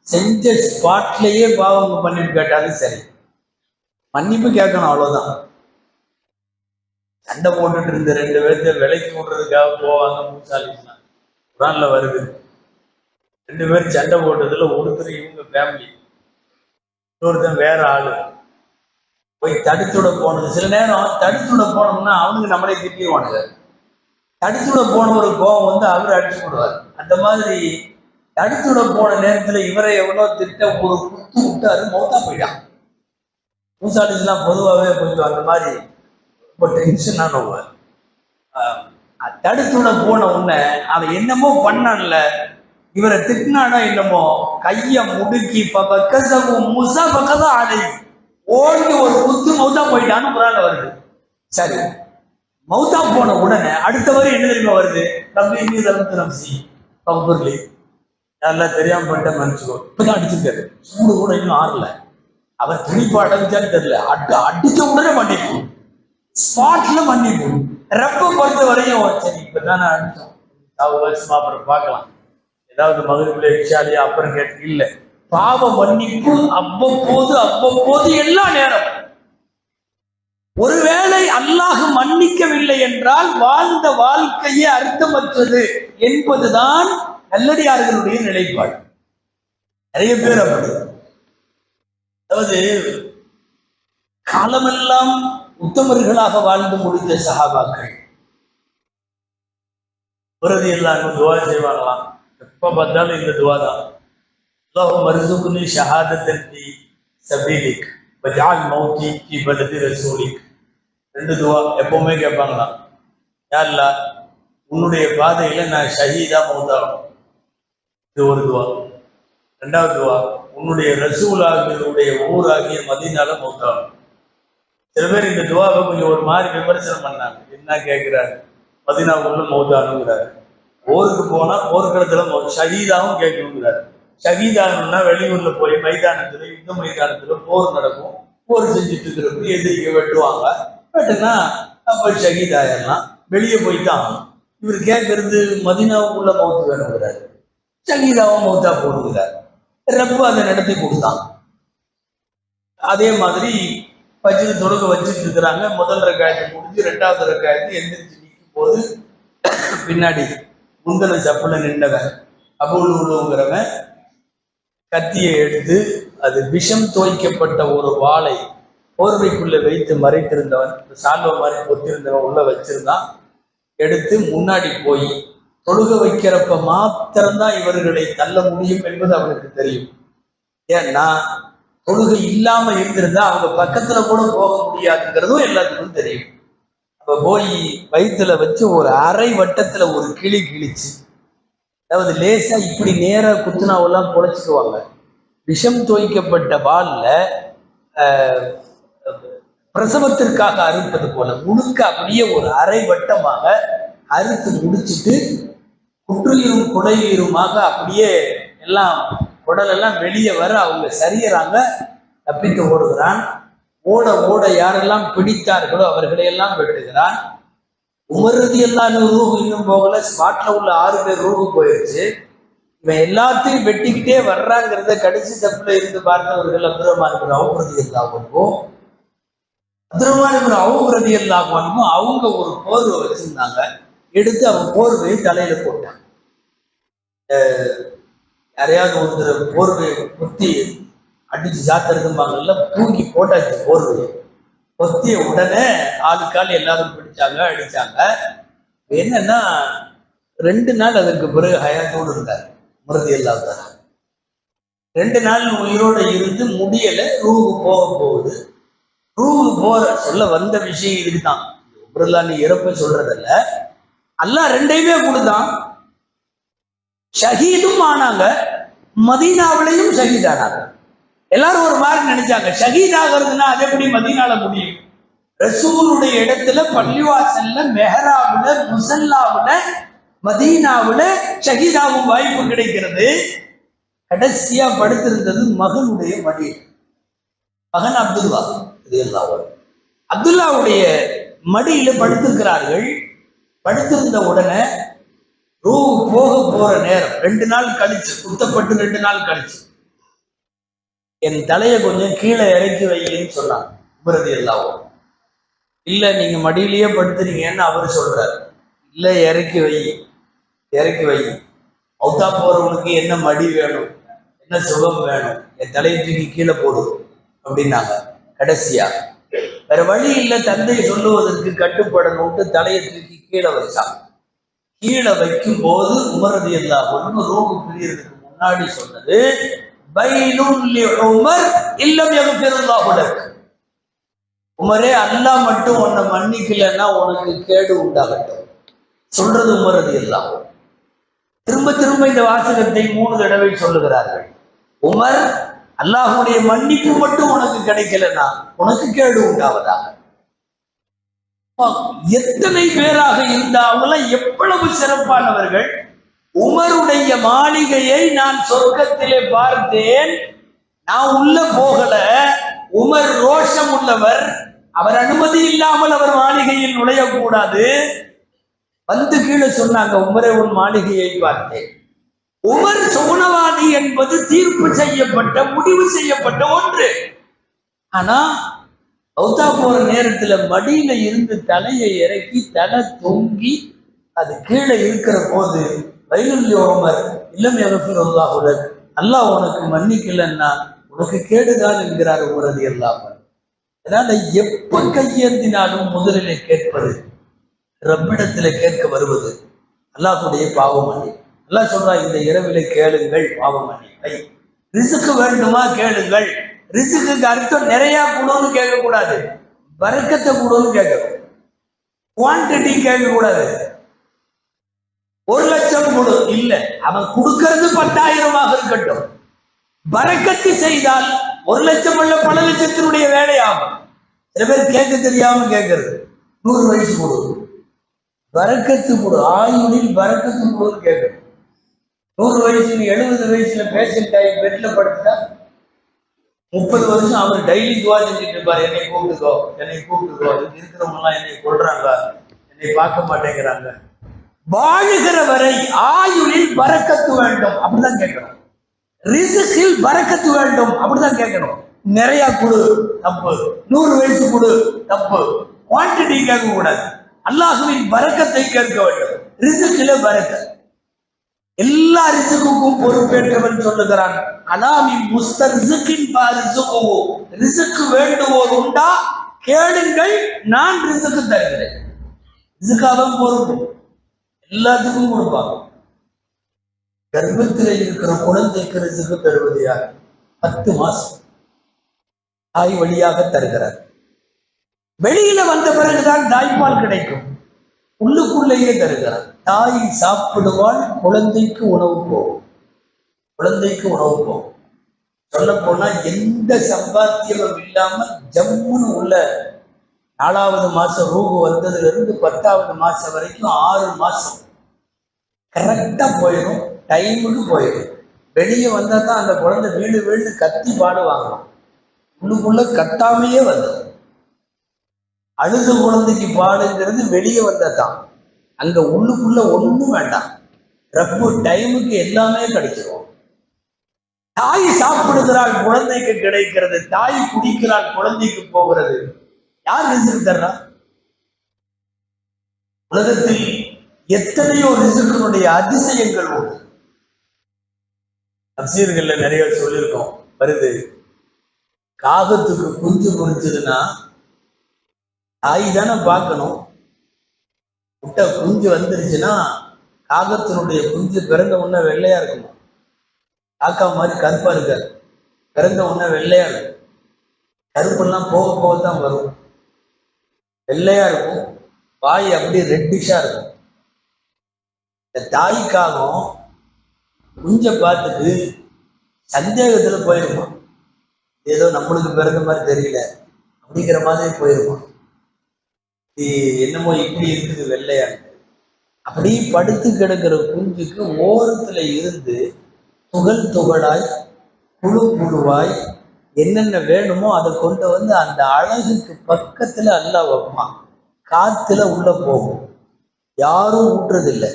செஞ்ச ஸ்பாட்லயே பாவங்க பண்ணிட்டு கேட்டாலும் சரி, மன்னிப்பு கேட்கணும், அவ்வளவுதான். சண்டை போட்டுட்டு இருந்த 2 பேர்த்த விலைக்கு விடுறதுக்காக போவாங்க. மூசா அலைஹிஸ்ஸலாம் குர்ஆன்ல வருது. 2 பேர் சண்டை போட்டதுல ஒருத்தர் இவங்க ஃபேமிலி, இன்னொருத்தன் வேற ஆளு. போய் தடுத்துட போனது. சில நேரம் தடுத்துட போனோம்னா அவனுக்கு நம்மளே திட்டிடுவானுங்க. தடுத்துட போனவர் கோவம் வந்து அவர் அடிச்சு விடுவார். அந்த மாதிரி தடுத்துட போன நேரத்துல இவரை எவ்வளோ திட்ட ஒரு குத்து விட்டாரு, மௌத்தா போயிட்டான். மூசா அலைஹிஸ்ஸலாம் பொதுவாகவே கொஞ்சம் அந்த மாதிரி ரொம்ப டென்ஷன் ஆனவர். தடுத்துட போன உடனே அவன் என்னமோ பண்ணான்ல, இவரை திட்டினானோ என்னமோ, கைய முடுக்கி மூசா பக்கதான் ஆடை ஓடி ஒரு குத்து மௌத்தா போயிட்டான்னு குர்ஆன்ல வருது. சரி, மௌத்தா போன உடனே அடுத்த வரி என்ன தெரியுமா வருது? ரப்பி இன்னி ظلمت நஃப்ஸி ஃபக்ஃபிர் லி, நல்லா தெரியாம பண்ணிட்டேன் மன்னிச்சுக்கோ. இப்பதான் அடிச்சிருக்காரு, சூடு கூட இன்னும் ஆறல. அவர் துணிப்பு அடைஞ்சான்னு தெரியல, அடிச்ச உடனே மன்னிப்பு, ஸ்பாட்ல மன்னிப்பு. ரப்ப பொறுத்த வரையும் சரி இப்பதான் அடிச்சோம், வருஷமா அப்புறம் பார்க்கலாம், ஏதாவது மகரிபிலே இஷாலியா அப்புறம் கேட்டு இல்லை. பாவ மன்னிப்பு அவ்வப்போது எல்லா நேரம். ஒருவேளை அல்லாஹ் மன்னிக்கவில்லை என்றால் வாழ்ந்த வாழ்க்கையே அர்த்தமற்றது என்பதுதான் நல்லடியார்களுடைய நிலைப்பாடு. நிறைய பேர் அப்படி, அதாவது காலமெல்லாம் உத்தமர்களாக வாழ்ந்து முடிந்த சஹாபாக்கள் பிறகு எல்லாரும் துவா செய்வாங்களாம். எப்ப பார்த்தாலும் இந்த துவா தான், அல்லாஹும்ம அர்ஸுக்னி ஷஹாதத்தன் ஃபீ சபீலிக் வஜஅல் மௌத்தி ஃபீ பலதி ரசூலிக். 2 துவா எப்பவுமே கேட்பாங்களாம். யா அல்லாஹ், உன்னுடைய பாதையில நான் ஷஹீதா மௌத்தாகணும், இது ஒரு துவா. 2வது துவா, உன்னுடைய ரசூலாகிய ஊராகிய மதீனால மௌத்தாகணும். சில பேர் இந்த துவாவை கொஞ்சம் ஒரு மாதிரி விமர்சனம் பண்ணாங்க. என்ன கேட்கிறாரு, மதீனாவுக்குள்ள மௌத்தானுங்கிறாரு. போருக்கு போனா போர்க்களத்துல ஷஹீதாவும் கேட்கணுங்கிறாரு. ஷஹீதாகணும்னா வெளியூர்ல போய் மைதானத்துல யுத்த மைதானத்துல போர் நடக்கும். போர் செஞ்சுட்டு இருக்கிறப்ப எதிரிக்க வெட்டுவாங்க. வெட்டுனா அப்ப ஷஹீதாயிரலாம், வெளியே போய்தான் ஆகணும். இவர் கேட்கறது மதீனாவுக்குள்ள மௌத்து வேணுங்கிறாரு, ஷஹீதாவும் மௌத்தா போடுகிறார். ரப்பு அதை நடத்தி கொடுத்தான். அதே மாதிரி பஜ்ர் தொழுகை வச்சுட்டு இருக்கிறாங்க. முதல் ரக்காயத்தை முடிஞ்சு ரெண்டாவது ரக்காயத்தை எந்திரிச்சு நிற்கும் போது பின்னாடி முந்தின சப்புல நின்றவன் அபூலுங்கிறவன் கத்தியை எடுத்து, அது விஷம் தோய்க்கப்பட்ட ஒரு வாளை போர்வைக்குள்ள வைத்து மறைத்திருந்தவன், சால்வ மாதிரி பொத்திருந்தவன் உள்ள வச்சிருந்தான். எடுத்து முன்னாடி போய் தொழுக வைக்கிறப்ப மாத்திரம்தான் இவர்களை தள்ள முடியும் என்பது அவனுக்கு தெரியும். ஏன்னா தொழுகை இல்லாம இருந்திருந்தா அவங்க பக்கத்துல கூட போக முடியாதுங்கிறதும் எல்லாத்துக்கும் தெரியும். அப்ப போய் வயிற்றுல வச்சு ஒரு அரை வட்டத்துல ஒரு கிளி கிழிச்சு, அதாவது லேசா இப்படி நேரா குத்துனாவெல்லாம் பொழைச்சிக்குவாங்க. விஷம் தோய்க்கப்பட்ட வால்ல பிரசவத்திற்காக அறுப்பது போல முழுக்க அப்படியே ஒரு அரை வட்டமாக அறுத்து முடிச்சுட்டு குற்றுயிரும் குடையுயிருமாக அப்படியே எல்லாம் உடலெல்லாம் வெளியே வர அவங்க சரியறாங்க. தப்பித்து ஓடுகிறான். ஓட ஓட யாரெல்லாம் பிடித்தார்களோ அவர்களையெல்லாம் வெட்டுகிறான். உமர் ரலியல்லாஹு அன்ஹு ரூஹ் இன்னும் போகல, ஸ்பாட்ல உள்ள 6 பேர் ரூஹு போயிடுச்சு. இவன் எல்லாத்தையும் வெட்டிக்கிட்டே வர்றாங்கிறத கடைசி தப்புல இருந்து பார்த்தவர்கள் அப்துர்ரஹ்மான் இப்னு அவ்ஃப் ரலியல்லாஹு அன்ஹு, அப்துர்ரஹ்மான் இப்னு அவ்ஃப் ரலியல்லாஹு அன்ஹு அவங்க ஒரு போர்வை வச்சிருந்தாங்க. எடுத்து அவன் போர்வையை தலையில போட்டான். யாரையாவது ஒருத்தர் போர்வையை குத்தி அடிச்சு சாத்திருக்கும்பாங்கல்ல, தூக்கி போட்டாச்சு போர்வையை. கொத்திய உடனே ஆளுக்கால் எல்லாரும் பிடிச்சாங்க, அடிச்சாங்க. என்னன்னா 2 நாள் அதற்கு பிறகு ஹயாத்தோடு இருந்தார் முரதி இல்லாத. 2 நாள் உயிரோட இருந்து முடியல. ரூஹு போக போகுது. ரூஹு போற சொல்ல வந்த விஷயம் இதுதான். நீ இறப்ப சொல்றதல்ல, அல்லாஹ் 2யுமே கொடுத்தான். ஷஹீதும் ஆனாங்க, மதீனாவிலையும் ஷஹீத் ஆனாங்க. எல்லாரும் ஒரு மாதிரி நினைச்சாங்க, ஷஹீத் ஆகிறதுனா அது எப்படி மதீனால முடியும்? ரசூலுடைய இடத்துல பள்ளிவாசல்ல மெஹராவுல முசல்லாவுல மதீனாவுல ஷஹீதாவும் வாய்ப்பு கிடைக்கிறது. கடைசியா படுத்திருந்தது மகனுடைய மடி. மகன் அப்துல்லாவுடைய மடியில படுத்திருக்கிறார்கள். படுத்திருந்த உடனே ரூ போக போற நேரம் 2 நாள் கழிச்சு, குத்தப்பட்டு 2 நாள் கழிச்சு, என் தலையை கொஞ்சம் கீழே இறக்கி வையின்னு சொன்னாங்க உமர் ரலியல்லாஹு. இல்ல நீங்க மடியிலேயே படுத்துறீங்கன்னு அவர் சொல்றாரு. இல்ல இறக்கி வை, இறக்கி வை. மௌத்தா போறவனுக்கு என்ன மடி வேணும், என்ன சுகம் வேணும், என் தலையை தூக்கி கீழே போடு அப்படின்னாங்க. கடைசியா வேற வழி இல்லை, தந்தை சொல்லுவதற்கு கட்டுப்படணும்ட்டு தலையை தூக்கி கீழே வச்சான். கீழே வைக்கும் போது உமர் ரலியல்லாஹு அன்ஹு ரூஹு பிரியறதுக்கு முன்னாடி சொன்னது, உமர் இல்லம் யக்ஃபிருல்லாஹு லக். உமரே, அல்லாஹ் மட்டும் உன்னை மன்னிக்கலன்னா உனக்கு கேடு உண்டாகட்டும் சொல்றது உமர் ரலியல்லாஹு அன்ஹு. திரும்ப திரும்ப இந்த வாசகத்தை 3 தடவை சொல்லுகிறார்கள். உமர், அல்லாஹ்வுடைய மன்னிப்பு மட்டும் உனக்கு கிடைக்கலன்னா உனக்கு கேடு உண்டாவதாக. எத்தனை பேராக இருந்தாலும் எவ்வளவு சிறப்பானவர்கள். உமருடைய மாளிகையை நான் சொர்க்கத்திலே பார்த்தேன், நான் உள்ள போகல. உமர் ரோஷம் உள்ளவர், அவர் அனுமதி இல்லாமல் அவர் மாளிகையில் நுழையக்கூடாது. வந்து கீழே சொன்னாங்க, உமரே உன் மாளிகையை பார்த்தேன். உமர் சுகுணவாதி என்பது தீர்ப்பு செய்யப்பட்ட, முடிவு செய்யப்பட்ட ஒன்று. ஆனா மௌத்தா போற நேரத்துல மடியில இருந்து தலையை இறக்கி தலை தொங்கி அது கீழே இருக்கிற போது, வயலுள்ளி உமர் இல்லம் யக்ஃபிருல்லாஹு லக், அல்லாஹ் உனக்கு மன்னிக்கலன்னா உனக்கு கேடுதான் என்கிறார் உமர் ரலியல்லாஹு அன்ஹு. அதனால எப்ப கையேந்தினாலும் முதலிலே கேட்பது, ரப்பிடத்துல கேட்க வருவது அல்லாஹ்வுடைய பாவமன்னி. அல்லாஹ் சொல்றா, இந்த இரவிலே கேளுங்கள் பாவமன்னிப்பை. ரிசுக்கு வேண்டுமா கேளுங்கள். ரிசுக்கு அர்த்தம் நிறைய கூடன்னு கேட்கக்கூடாது, பரக்கத்தை கூடன்னு கேட்கணும். குவான்டிட்டி கேட்கக்கூடாது. 1 லட்சம் கொடு இல்ல, அவன் கொடுக்கறது 10,000 இருக்கட்டும். பரக்கத்து செய்தால் 1 லட்சம் அல்ல பல லட்சத்தினுடைய வேலையாகும். சில பேர் கேட்க தெரியாம கேட்கறது. 100 வயசு கொடு, பரக்கத்து கொடு, ஆயுளில் பரக்கத்து கொடுன்னு கேட்கறது. 100 வயசுல 70 வயசுல பேஷண்ட் ஆகி பெட்ல படுத்தா 30 வருஷம் அவர் டெய்லி துவா செஞ்சுட்டு இருப்பாரு, என்னை கூப்பிட்டுக்கோ, என்னை கூப்பிட்டுக்கோ, இருக்கிறவங்க எல்லாம் என்னை கொள்றாங்க, என்னை பார்க்க மாட்டேங்கிறாங்க. வாழுகிற வரை ஆயுளில் பரக்கத்து வேண்டும் அப்படிதான் கேட்கணும். ரிஸ்கில் பரக்கத்து வேண்டும் அப்படிதான் கேட்கணும். நிறைய கொடு தப்பு, 100 வயசு கொடு தப்பு, குவான்டிட்டி கேட்க கூடாது. அல்லாஹ்வின் பரக்கத்தை கேட்க வேண்டும். ரிஸ்கில பரக்கத். எல்லா ரிசுக்குக்கும் பொறுப்பேற்றவன் சொல்லுகிறான், அலாமி முஸ்தர்ஸுக்கின் பாரிசுகு, ரிசுக்கு வேண்டுவோர் உண்டா கேளுங்கள், நான் ரிசுக்கு தருகிறேன். ரிசுக்காதான் பொறுப்பு, எல்லாத்துக்கும் கொடுப்பாங்க. கர்ப்பத்தில் இருக்கிற குழந்தைக்கு ரிசுக்கு தருவது யார்? 10 மாசம் தாய் வழியாக தருகிறார். வெளியில வந்த பிறகுதான் தாய்ப்பால் கிடைக்கும், உள்ளுக்குள்ளேயே தருகிறார். தாய் சாப்பிடுவாள், குழந்தைக்கு உணவு போகும், குழந்தைக்கு உணவு போகும். சொல்ல போனா எந்த சம்பாத்தியமும் இல்லாம ஜம்முன்னு உள்ள 4வது மாசம் ரூபு வந்ததுல இருந்து 10வது மாசம் வரைக்கும் 6 மாசம் கரெக்டா போயிடும், டைமுக்கு போயிடும். வெளியே வந்தா தான் அந்த குழந்தை வீடு வீடு கத்தி பாடு வாங்கலாம். உள்ளுக்குள்ள கத்தாமையே வந்தது. அழுது குழந்தைக்கு பாடுங்கிறது வெளியே வந்ததான், அங்க உள்ளுக்குள்ள ஒண்ணும் வேண்டாம். ரப்பு டைமுக்கு எல்லாமே கிடைச்சிடும். தாய் சாப்பிடுகிறாள், குழந்தைக்கு கிடைக்கிறது. தாய் குடிக்கிறாள், குழந்தைக்கு போகிறது. யார் ரிஸ்க் தர்றா? உலகத்தில் எத்தனையோ ரிஸ்கினுடைய அதிசயங்கள் உண்டு. தஃசீர்கள்ல நிறைய சொல்லியிருக்கோம். வருது, காகத்துக்கு குஞ்சு பொறிச்சதுன்னா தாய் தானே பார்க்கணும். முட்டை குஞ்சு வந்துருச்சுன்னா காகத்தினுடைய குஞ்சு பிறந்த உடனே வெள்ளையா இருக்குமா? காக்கா மாதிரி கருப்பா இருக்காது, பிறந்த உடனே வெள்ளையா இருக்கும். கருப்பெல்லாம் போக போகத்தான் வரும். வெள்ளையா இருக்கும், வாய் அப்படியே ரெட்டிஷா இருக்கும். இந்த தாய்க்காகம் குஞ்சை பார்த்துட்டு சந்தேகத்துல போயிருமா, ஏதோ நம்மளுக்கு பிறந்த மாதிரி தெரியல அப்படிங்கிற மாதிரி போயிருமா. என்னமோ இப்படி இருக்குது வெள்ளையா. அப்படி படுத்து கிடக்கிற குஞ்சுக்கு ஓரத்துல இருந்து துகள் துகளாய் புழு புழுவாய் என்னென்ன வேணுமோ அதை கொண்டு வந்து அந்த அழகுக்கு பக்கத்துல அல்லாஹ் வைப்பான். காத்துல உள்ள போகும், யாரும் ஊட்டுறதில்லை.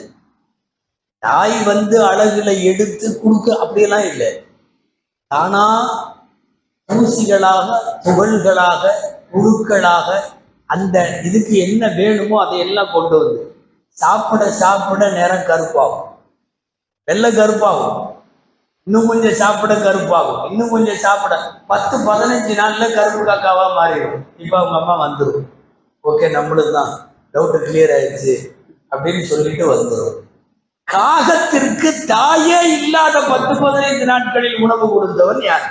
தாய் வந்து அழகுல எடுத்து கொடுக்க அப்படியெல்லாம் இல்லை. ஆனா தூசிகளாக, துகள்களாக, புழுக்களாக அந்த இதுக்கு என்ன வேணுமோ அதையெல்லாம் கொண்டு வந்து சாப்பிட சாப்பிட நேரம் கருப்பாகும், வெள்ளை கருப்பாகும். இன்னும் கொஞ்சம் சாப்பிட கருப்பாகும், இன்னும் கொஞ்சம் சாப்பிட 10-15 நாள்ல கருப்பு காக்காவா மாறிடும். இப்ப அவங்க அம்மா வந்துடும், ஓகே நம்மளுக்கு தான் டவுட் கிளியர் ஆயிடுச்சு அப்படின்னு சொல்லிட்டு வந்துடும். காகத்திற்கு தாயே இல்லாத 10-15 நாட்களில் உணவு கொடுத்தவன் யார்?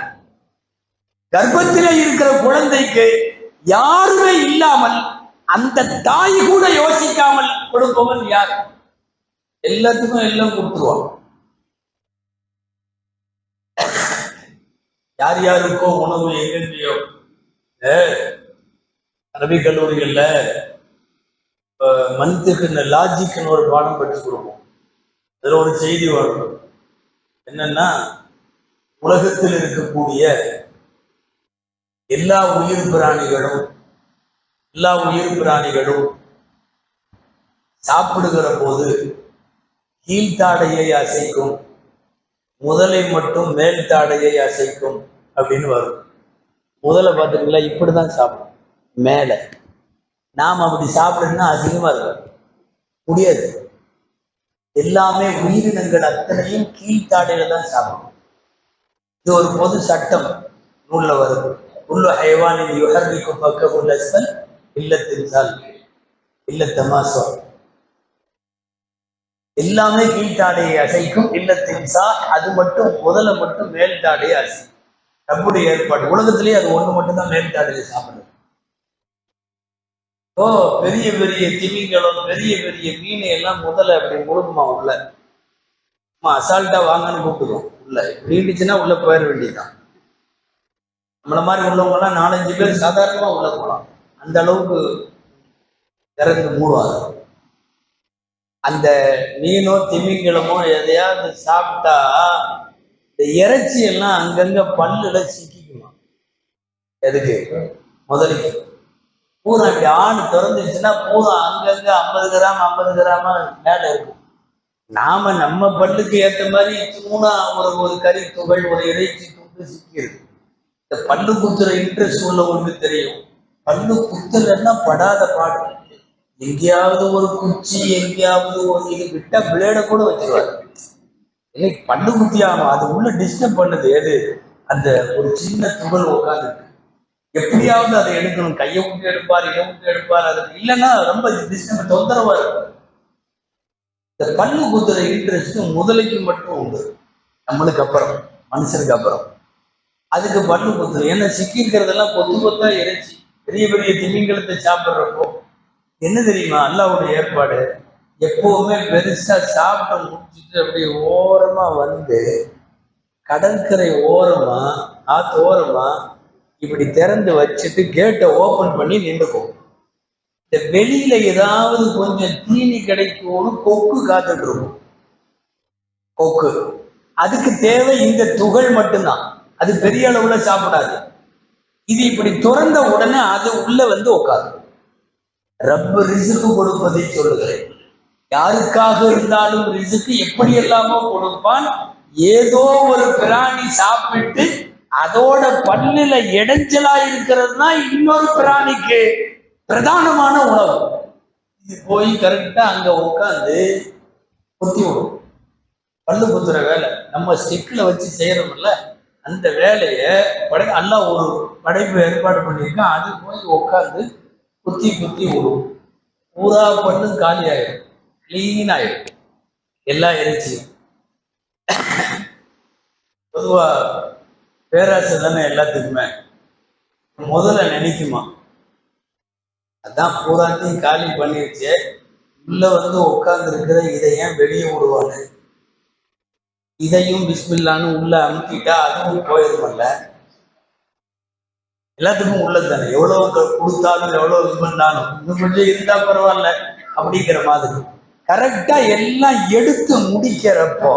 கர்ப்பத்திலே இருக்கிற குழந்தைக்கு யாருமே இல்லாமல் அந்த தாய் கூட யோசிக்காமல் கொடுப்பவன் யார்? எல்லாத்துக்கும் எல்லாம் கொடுத்துருவான். யார் யாருக்கோ உணவு எங்கெங்கயோ. அரபி கல்லூரிகள்ல மந்த்துக்குன்னு லாஜிக்னு ஒரு பாடம் படிச்சு கொடுப்போம். அதுல ஒரு செய்தி வரும், என்னன்னா உலகத்தில் இருக்கக்கூடிய எல்லா உயிர் பிராணிகளும் சாப்பிடுகிற போது கீழ்த்தாடையை அசைக்கும், முதலை மட்டும் மேல் தாடையை அசைக்கும் அப்படின்னு வரும். முதலை பார்த்துருங்களா, இப்படிதான் சாப்பிடும் மேல. நாம் அப்படி சாப்பிடணும்னா அதிகமா இருக்கும் முடியாது. எல்லாமே உயிரினங்கள் அத்தனையும் கீழ்த்தாடையில தான் சாப்பிடும். இது ஒரு பொது சட்டம் நூல்ல வருது. உள்ள ஹைவானின் யுஹர்ரிக்கு பக்கஹுல் அஸ்ஃபல் இல்ல தின்சால் இல்ல தமாசா. எல்லாமே கீழ்த்தாடையை அசைக்கும், இல்ல தின்சா அது மட்டும் முதல்ல மட்டும் மேல் தாடையை அசைக்கும். ரப்புடைய ஏற்பாடு. உலகத்திலேயே அது ஒண்ணு மட்டும் தான் மேல் தாடையை சாப்பிடுது. ஓ பெரிய பெரிய திமிங்களும் பெரிய பெரிய மீனை எல்லாம் முதல்ல அப்படி முழுக்குமா உள்ள, அசால்ட்டா வாங்கன்னு கூப்பிடுவோம். உள்ள நீண்டுச்சுன்னா உள்ள போயிட வேண்டியதுதான். நம்மள மாதிரி உள்ளவங்க எல்லாம் 4-5 பேர் சாதாரணமா உள்ள போகலாம். அந்த அளவுக்கு திறந்து மூடுவாங்க. அந்த மீனோ திமிங்கலமோ எதையாவது சாப்பிட்டா இந்த இறைச்சி எல்லாம் அங்கங்க பல்லுல சிக்கிக்குமா. எதுக்கு? முதலுக்கு பூரா இப்படி ஆணு திறந்துச்சுன்னா பூரா அங்கங்க 50 கிராம் 50 கிராமா மேல இருக்கும். நாம நம்ம பல்லுக்கு ஏற்ற மாதிரி தூணா ஒரு கறி துகள் ஒரு இறைச்சி துண்டு சிக்கிருக்கு. இந்த பல்லு குத்துற இன்ட்ரெஸ்ட் உள்ளவங்களுக்கு தெரியும். பல்லு குத்துறன்னா படாத பாடு. எங்கேயாவது ஒரு குச்சி எங்கேயாவது ஒரு இது விட்டா பிளேடை கூட வச்சிருவாரு. இன்னைக்கு பல்லு குத்தி ஆகும். அது உள்ள டிஸ்டர்ப் பண்ணுது. எது? அந்த ஒரு சின்ன துகள் உட்காந்து எப்படியாவது அதை எடுக்கணும். கையை விட்டு எடுப்பார், இதை விட்டு எடுப்பார். அது இல்லைன்னா ரொம்ப டிஸ்டர்ப் தொந்தரவா இருக்கும். இந்த பல்லு குத்துற இன்ட்ரெஸ்ட் முதலைக்கு மட்டும் உண்டு. நம்மளுக்கு அப்புறம் மனுஷனுக்கு அப்புறம் அதுக்கு பல்லு குத்துற. ஏன்னா சிக்கிக்கிறதெல்லாம் கொத்து கொத்தா இறைச்சி. பெரிய பெரிய திமிங்கலத்தை சாப்பிட்றப்போ என்ன தெரியுமா அல்லாஹ்வுடைய ஏற்பாடு? எப்பவுமே பெருசா சாப்பிட்டு முடிச்சுட்டு அப்படியே ஓரமா வந்து கடற்கரை ஓரமா ஆத்து ஓரமா இப்படி திறந்து வச்சுட்டு கேட்டை ஓபன் பண்ணி நின்றுக்கும். இந்த வெளியில ஏதாவது கொஞ்சம் தீனி கிடைக்கும்னு கொக்கு காத்துட்டு இருக்கும். கொக்கு அதுக்கு தேவை இந்த துகள் மட்டும்தான். அது பெரிய அளவுல சாப்பிடாது. இது இப்படி திறந்த உடனே அது உள்ள வந்து உட்காரும். ரப்பு ரிசுக்கு கொடுப்பதை சொல்லுகிறேன். யாருக்காக இருந்தாலும் ரிசுக்கு எப்படி எல்லாமோ கொடுப்பான். ஏதோ ஒரு பிராணி சாப்பிட்டு அதோட பல்லுல இடைஞ்சலா இருக்கிறது தான் இன்னொரு பிராணிக்கு பிரதானமான உணவு. இது போய் கரெக்டா அங்க உட்காந்து குத்தி விடும். பல்லு குத்துற வேலை நம்ம ஸ்டிக்ல வச்சு செய்யறோம்ல, அந்த வேலையை அல்லாஹ் ஒரு படைப்பு ஏற்பாடு பண்ணியிருக்கான். அது போய் உட்காந்து குத்தி குத்தி விடும். பூரா பல்லும் காலி ஆயிடும், கிளீன் ஆயிடும் எல்லா இறைச்சியும். பொதுவா பேராசை தானே எல்லாத்துக்குமே. முதல்ல நினைக்குமா அதான் பூராத்தையும் காலி பண்ணிருச்சு, உள்ள வந்து உட்கார்ந்து இருக்கிற இதை ஏன் வெளியே விடுவானு, இதையும் பிஸ்மில்லான்னு உள்ள அமுத்திட்டா அதுவும் போயிருமல்ல. எல்லாத்துக்கும் உள்ளது தானே. எவ்வளவு கொடுத்தாலும் எவ்வளவு இது பண்ணாலும் இன்னும் கொஞ்சம் இருந்தா பரவாயில்ல அப்படிங்கிற மாதிரி கரெக்டா எல்லாம் எடுத்து முடிக்கிறப்போ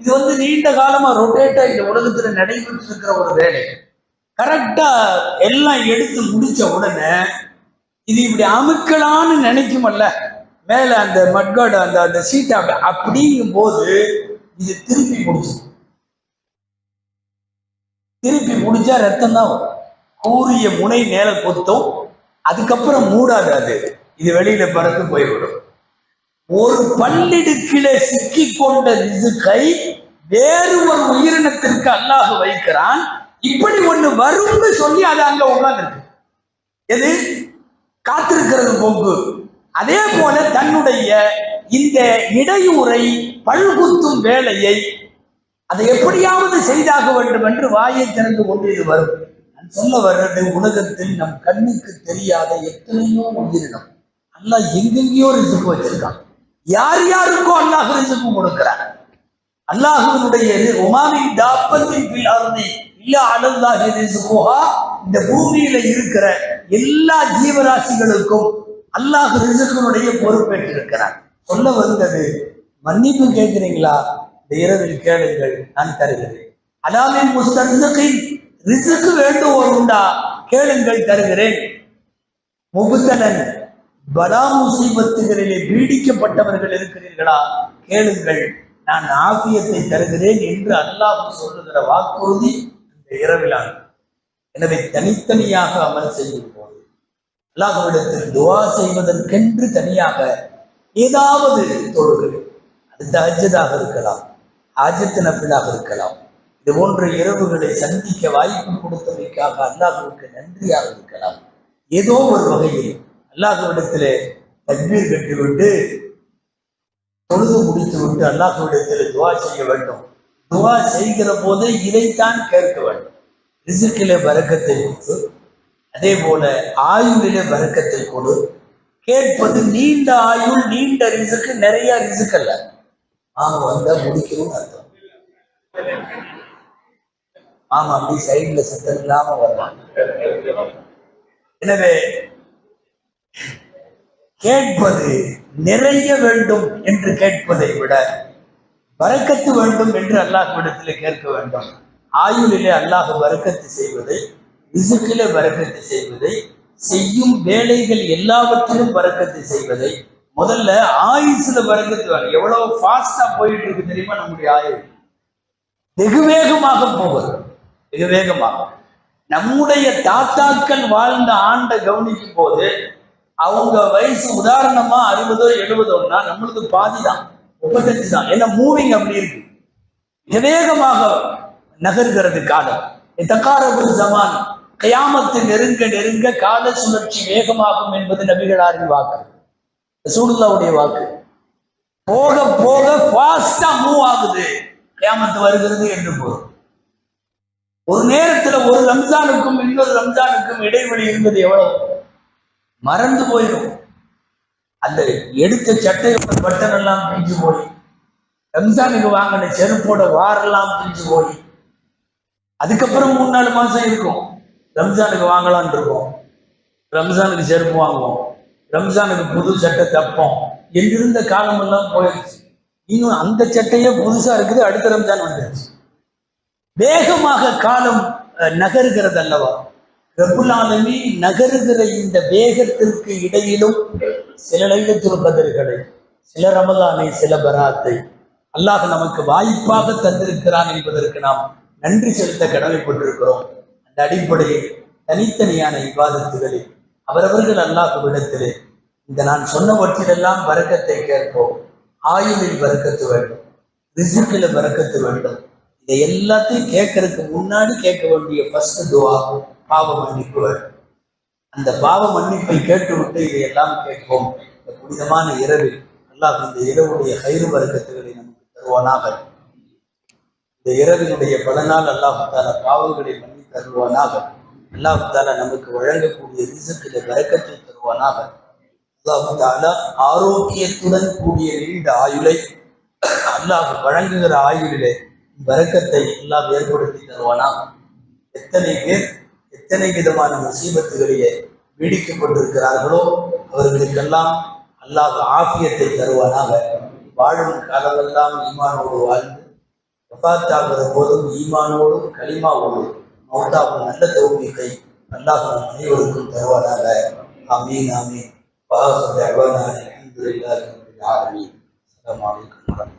இது வந்து நீண்ட காலமா ரொட்டேட்டா இந்த உலகத்துல நடைபெற்று இருக்கிற ஒரு வேலை. கரெக்டா எல்லாம் எடுத்து முடிச்ச உடனே இது இப்படி அமுக்கலான்னு நினைக்குமல்ல மேல அந்த மட்காடு அந்த அந்த சீட்டை அப்படிங்கும் போது இது திருப்பி முடிச்சு திருப்பி முடிச்சா ரத்தம் தான் வரும். கூறிய முனை மேல கொத்தும், அதுக்கப்புறம் மூடாது. அது இது வெளியில பறந்து போய்விடும். ஒரு பல்லிடுக்கில சிக்கி கொண்ட ரிசுக்கை வேறு ஒரு உயிரினத்திற்கு அல்லாஹ் வைக்கிறான். இப்படி ஒண்ணு வரும்னு சொல்லி அது அங்க உட்கார்ந்துருக்கு. எது? காத்திருக்கிறது போக்கு. அதே போல தன்னுடைய இந்த இடையூறை பல்குத்தும் வேலையை அதை எப்படியாவது செய்தாக வேண்டும் என்று வாயை திறந்து கொண்டு இது வரும். நான் சொல்ல வர்றது, உலகத்தில் நம் கண்ணுக்கு தெரியாத எத்தனையோ உயிரினம் அல்லாஹ் எங்கெங்கேயோ ரிசுக்கு வச்சிருக்கான். யார் யாருக்கோ அல்லாஹ் ரிசுக்கு கொடுக்கிறார். அல்லாஹுவினுடைய உமாவின் தாப்பத்தின் பில்லாருமே இல்ல அலல்லாஹி ரிசுகுஹா, இந்த பூமியில இருக்கிற எல்லா ஜீவராசிகளுக்கும் அல்லாஹ் ரிசுக்கினுடைய பொறுப்பேற்றிருக்கிறார். சொல்ல வந்தது, மன்னிப்பு கேட்கிறீங்களா? இந்த இரவில் கேளுங்கள், நான் தருகிறேன். அலாமின் முஸ்தர்ஸின் ரிசுக்கு வேண்டுவோர் உண்டா? கேளுங்கள், தருகிறேன். முபுத்தலன் பலா முசீபத்துகளிலே பீடிக்கப்பட்டவர்கள் இருக்கிறீர்களா? கேளுங்கள், நான் ஆபியத்தை தருகிறேன் என்று அல்லாஹ் சொல்லுகிற வாக்குறுதி இந்த இரவிலான. எனவே தனித்தனியாக அமல் செய்யும் போது அல்லாஹ்விடத்தில் துஆ செய்வதற்கென்று தனியாக ஏதாவது தொழுகை, அது தஹஜ்ஜுதாக இருக்கலாம், ஹாஜத் நஃபிலாக இருக்கலாம், இது போன்ற இரவுகளை சந்திக்க வாய்ப்பு கொடுத்தமைக்காக அல்லாஹ்வுக்கு நன்றியாக இருக்கலாம். ஏதோ ஒரு வகையில் அல்லாஹ்விடத்திலே தக்பீர் கட்டிவிட்டு தொழுது முடித்து விட்டு அல்லாஹ்விடத்தில் துஆ செய்ய வேண்டும். துஆ செய்கிற போது இதைத்தான் கேட்க வேண்டும். ரிசுக்கிலே பரக்கத்தை கொடு, அதே போல ஆயுளிலே பரக்கத்தை கொடு. கேட்பது நீண்ட ஆயுள், நீண்ட ரிசுக்கு, நிறைய ரிசுக்கு அல்ல. வந்தா முடிக்கணும்னு அர்த்தம். அப்படி சைட்ல சத்தம் இல்லாம வருவாங்க. எனவே கேட்பது நிறைய வேண்டும் என்று கேட்பதை விட பரக்கத்து வேண்டும் என்று அல்லாஹ்விடத்தில் கேட்க வேண்டும். ஆயுளிலே அல்லாஹ் பரக்கத்து செய்வதை, ரிசுக்கிலே பரக்கத்து செய்வதை, செய்யும் வேலைகள் எல்லாவற்றிலும் பரக்கத்து செய்வதை, முதல்ல ஆயுசுல பரக்கத்து வேணும். எவ்வளவு ஃபாஸ்டா போயிட்டு இருக்கு தெரியுமா நம்முடைய ஆயுள்? வெகு வேகமாக போகுது, வெகு வேகமாக. நம்முடைய தாத்தாக்கள் வாழ்ந்த ஆண்டை கவனிக்கும் போது அவங்க வயசு உதாரணமா 60 70னா நம்மளுக்கு பாதி தான், 35 தான். ஏன்னா மூவிங் அப்படி இருக்கு, வேகமாக நகர்கிறது காலம். தக்காரபுல் ஜமான், கயாமத்து நெருங்க நெருங்க கால சுழற்சி வேகமாகும் என்பது நபிகளாரின் வாக்கு, ரசூலுல்லாஹ்வுடைய வாக்கு. போக போக ஃபாஸ்டா மூவ் ஆகுது, கயாமத்து வருகிறது என்று போதும். ஒரு நேரத்துல ஒரு ரம்ஜானுக்கும் இன்னொரு ரம்ஜானுக்கும் இடைவெளி இருந்தது எவ்வளவு மறந்து போயிடும். அந்த எடுத்த சட்டையோட பட்டன் எல்லாம் பிஞ்சு போய், ரம்ஜானுக்கு வாங்கின செருப்போட வாரெல்லாம் பிஞ்சு போய், அதுக்கப்புறம் 3-4 மாசம் இருக்கும், ரம்ஜானுக்கு வாங்கலான் இருக்கோம், ரம்ஜானுக்கு செருப்பு வாங்குவோம், ரம்ஜானுக்கு புது சட்டை தப்போம் என்றிருந்த காலம் எல்லாம் போயிடுச்சு. இன்னும் அந்த சட்டையே புதுசா இருக்குது, அடுத்த ரம்ஜான் வந்துருச்சு. வேகமாக காலம் நகருகிறது அல்லவா? ரப்புல் ஆலமீன் நகருகிற இந்த வேகத்திற்கு இடையிலும் சில லைலத்துல் கத்ர்களை, சில ரமலானை, சில பராத்தை அல்லாஹ் நமக்கு வாய்ப்பாக தந்திருக்கிறான் என்பதற்கு நாம் நன்றி செலுத்த கடமைப்பட்டிருக்கிறோம். அந்த அடிப்படையில் தனித்தனியான இபாதத்துகளில் அவரவர்கள் அல்லாஹ்விடத்திலே இந்த நான் சொன்னவற்றிலெல்லாம் பரக்கத்தை கேட்போம். ஆயுளில் பரக்கத்து வேண்டும், ரிஸ்கில் பரக்கத்து வேண்டும். இதை எல்லாத்தையும் கேட்கறதுக்கு முன்னாடி கேட்க வேண்டிய ஃபர்ஸ்ட் துவா பாவ மன்னிப்பு வேண்டும். அந்த பாவ மன்னிப்பை கேட்டுவிட்டு இதையெல்லாம் கேட்போம். இந்த புனிதமான இரவில் அல்லாஹ் இந்த இரவுடைய கயிறு பரக்கத்துகளை நமக்கு தருவானாக. இந்த இரவினுடைய பலனால் அல்லாஹு தாலா பாவங்களை மன்னி தருவானாக. அல்லாஹு தாலா நமக்கு வழங்கக்கூடிய ரிஸ்கிலே பரக்கத்தை தருவானாக. அல்லாஹு தாலா ஆரோக்கியத்துடன் கூடிய நீண்ட ஆயுளை அல்லாஹ் வழங்குகிற ஆயுளிலே பரக்கத்தை எல்லாம் ஏற்படுத்தி தருவானாக. எத்தனை பேர் எத்தனை விதமான முசீபத்துகளிலே பீடிக்கப்பட்டிருக்கிறார்களோ அவர்களுக்கெல்லாம் அல்லாஹ் ஆஃபியத்தை தருவானாக. வாழும் காலமெல்லாம் ஈமானோடு வாழ்ந்து வஃபாத்தாகிற போதும் ஈமானோடும் களிமாவோடும் மௌத்தாவும் நல்ல தௌஃபீகை அல்லாஹ் நம் அனைவருக்கும் தருவானாக. ஆமீன் ஆமீன். வாஹிரு தஅவானா அல்ஹம்துலில்லாஹி ரப்பில் ஆலமீன். அஸ்ஸலாமு அலைக்கும்.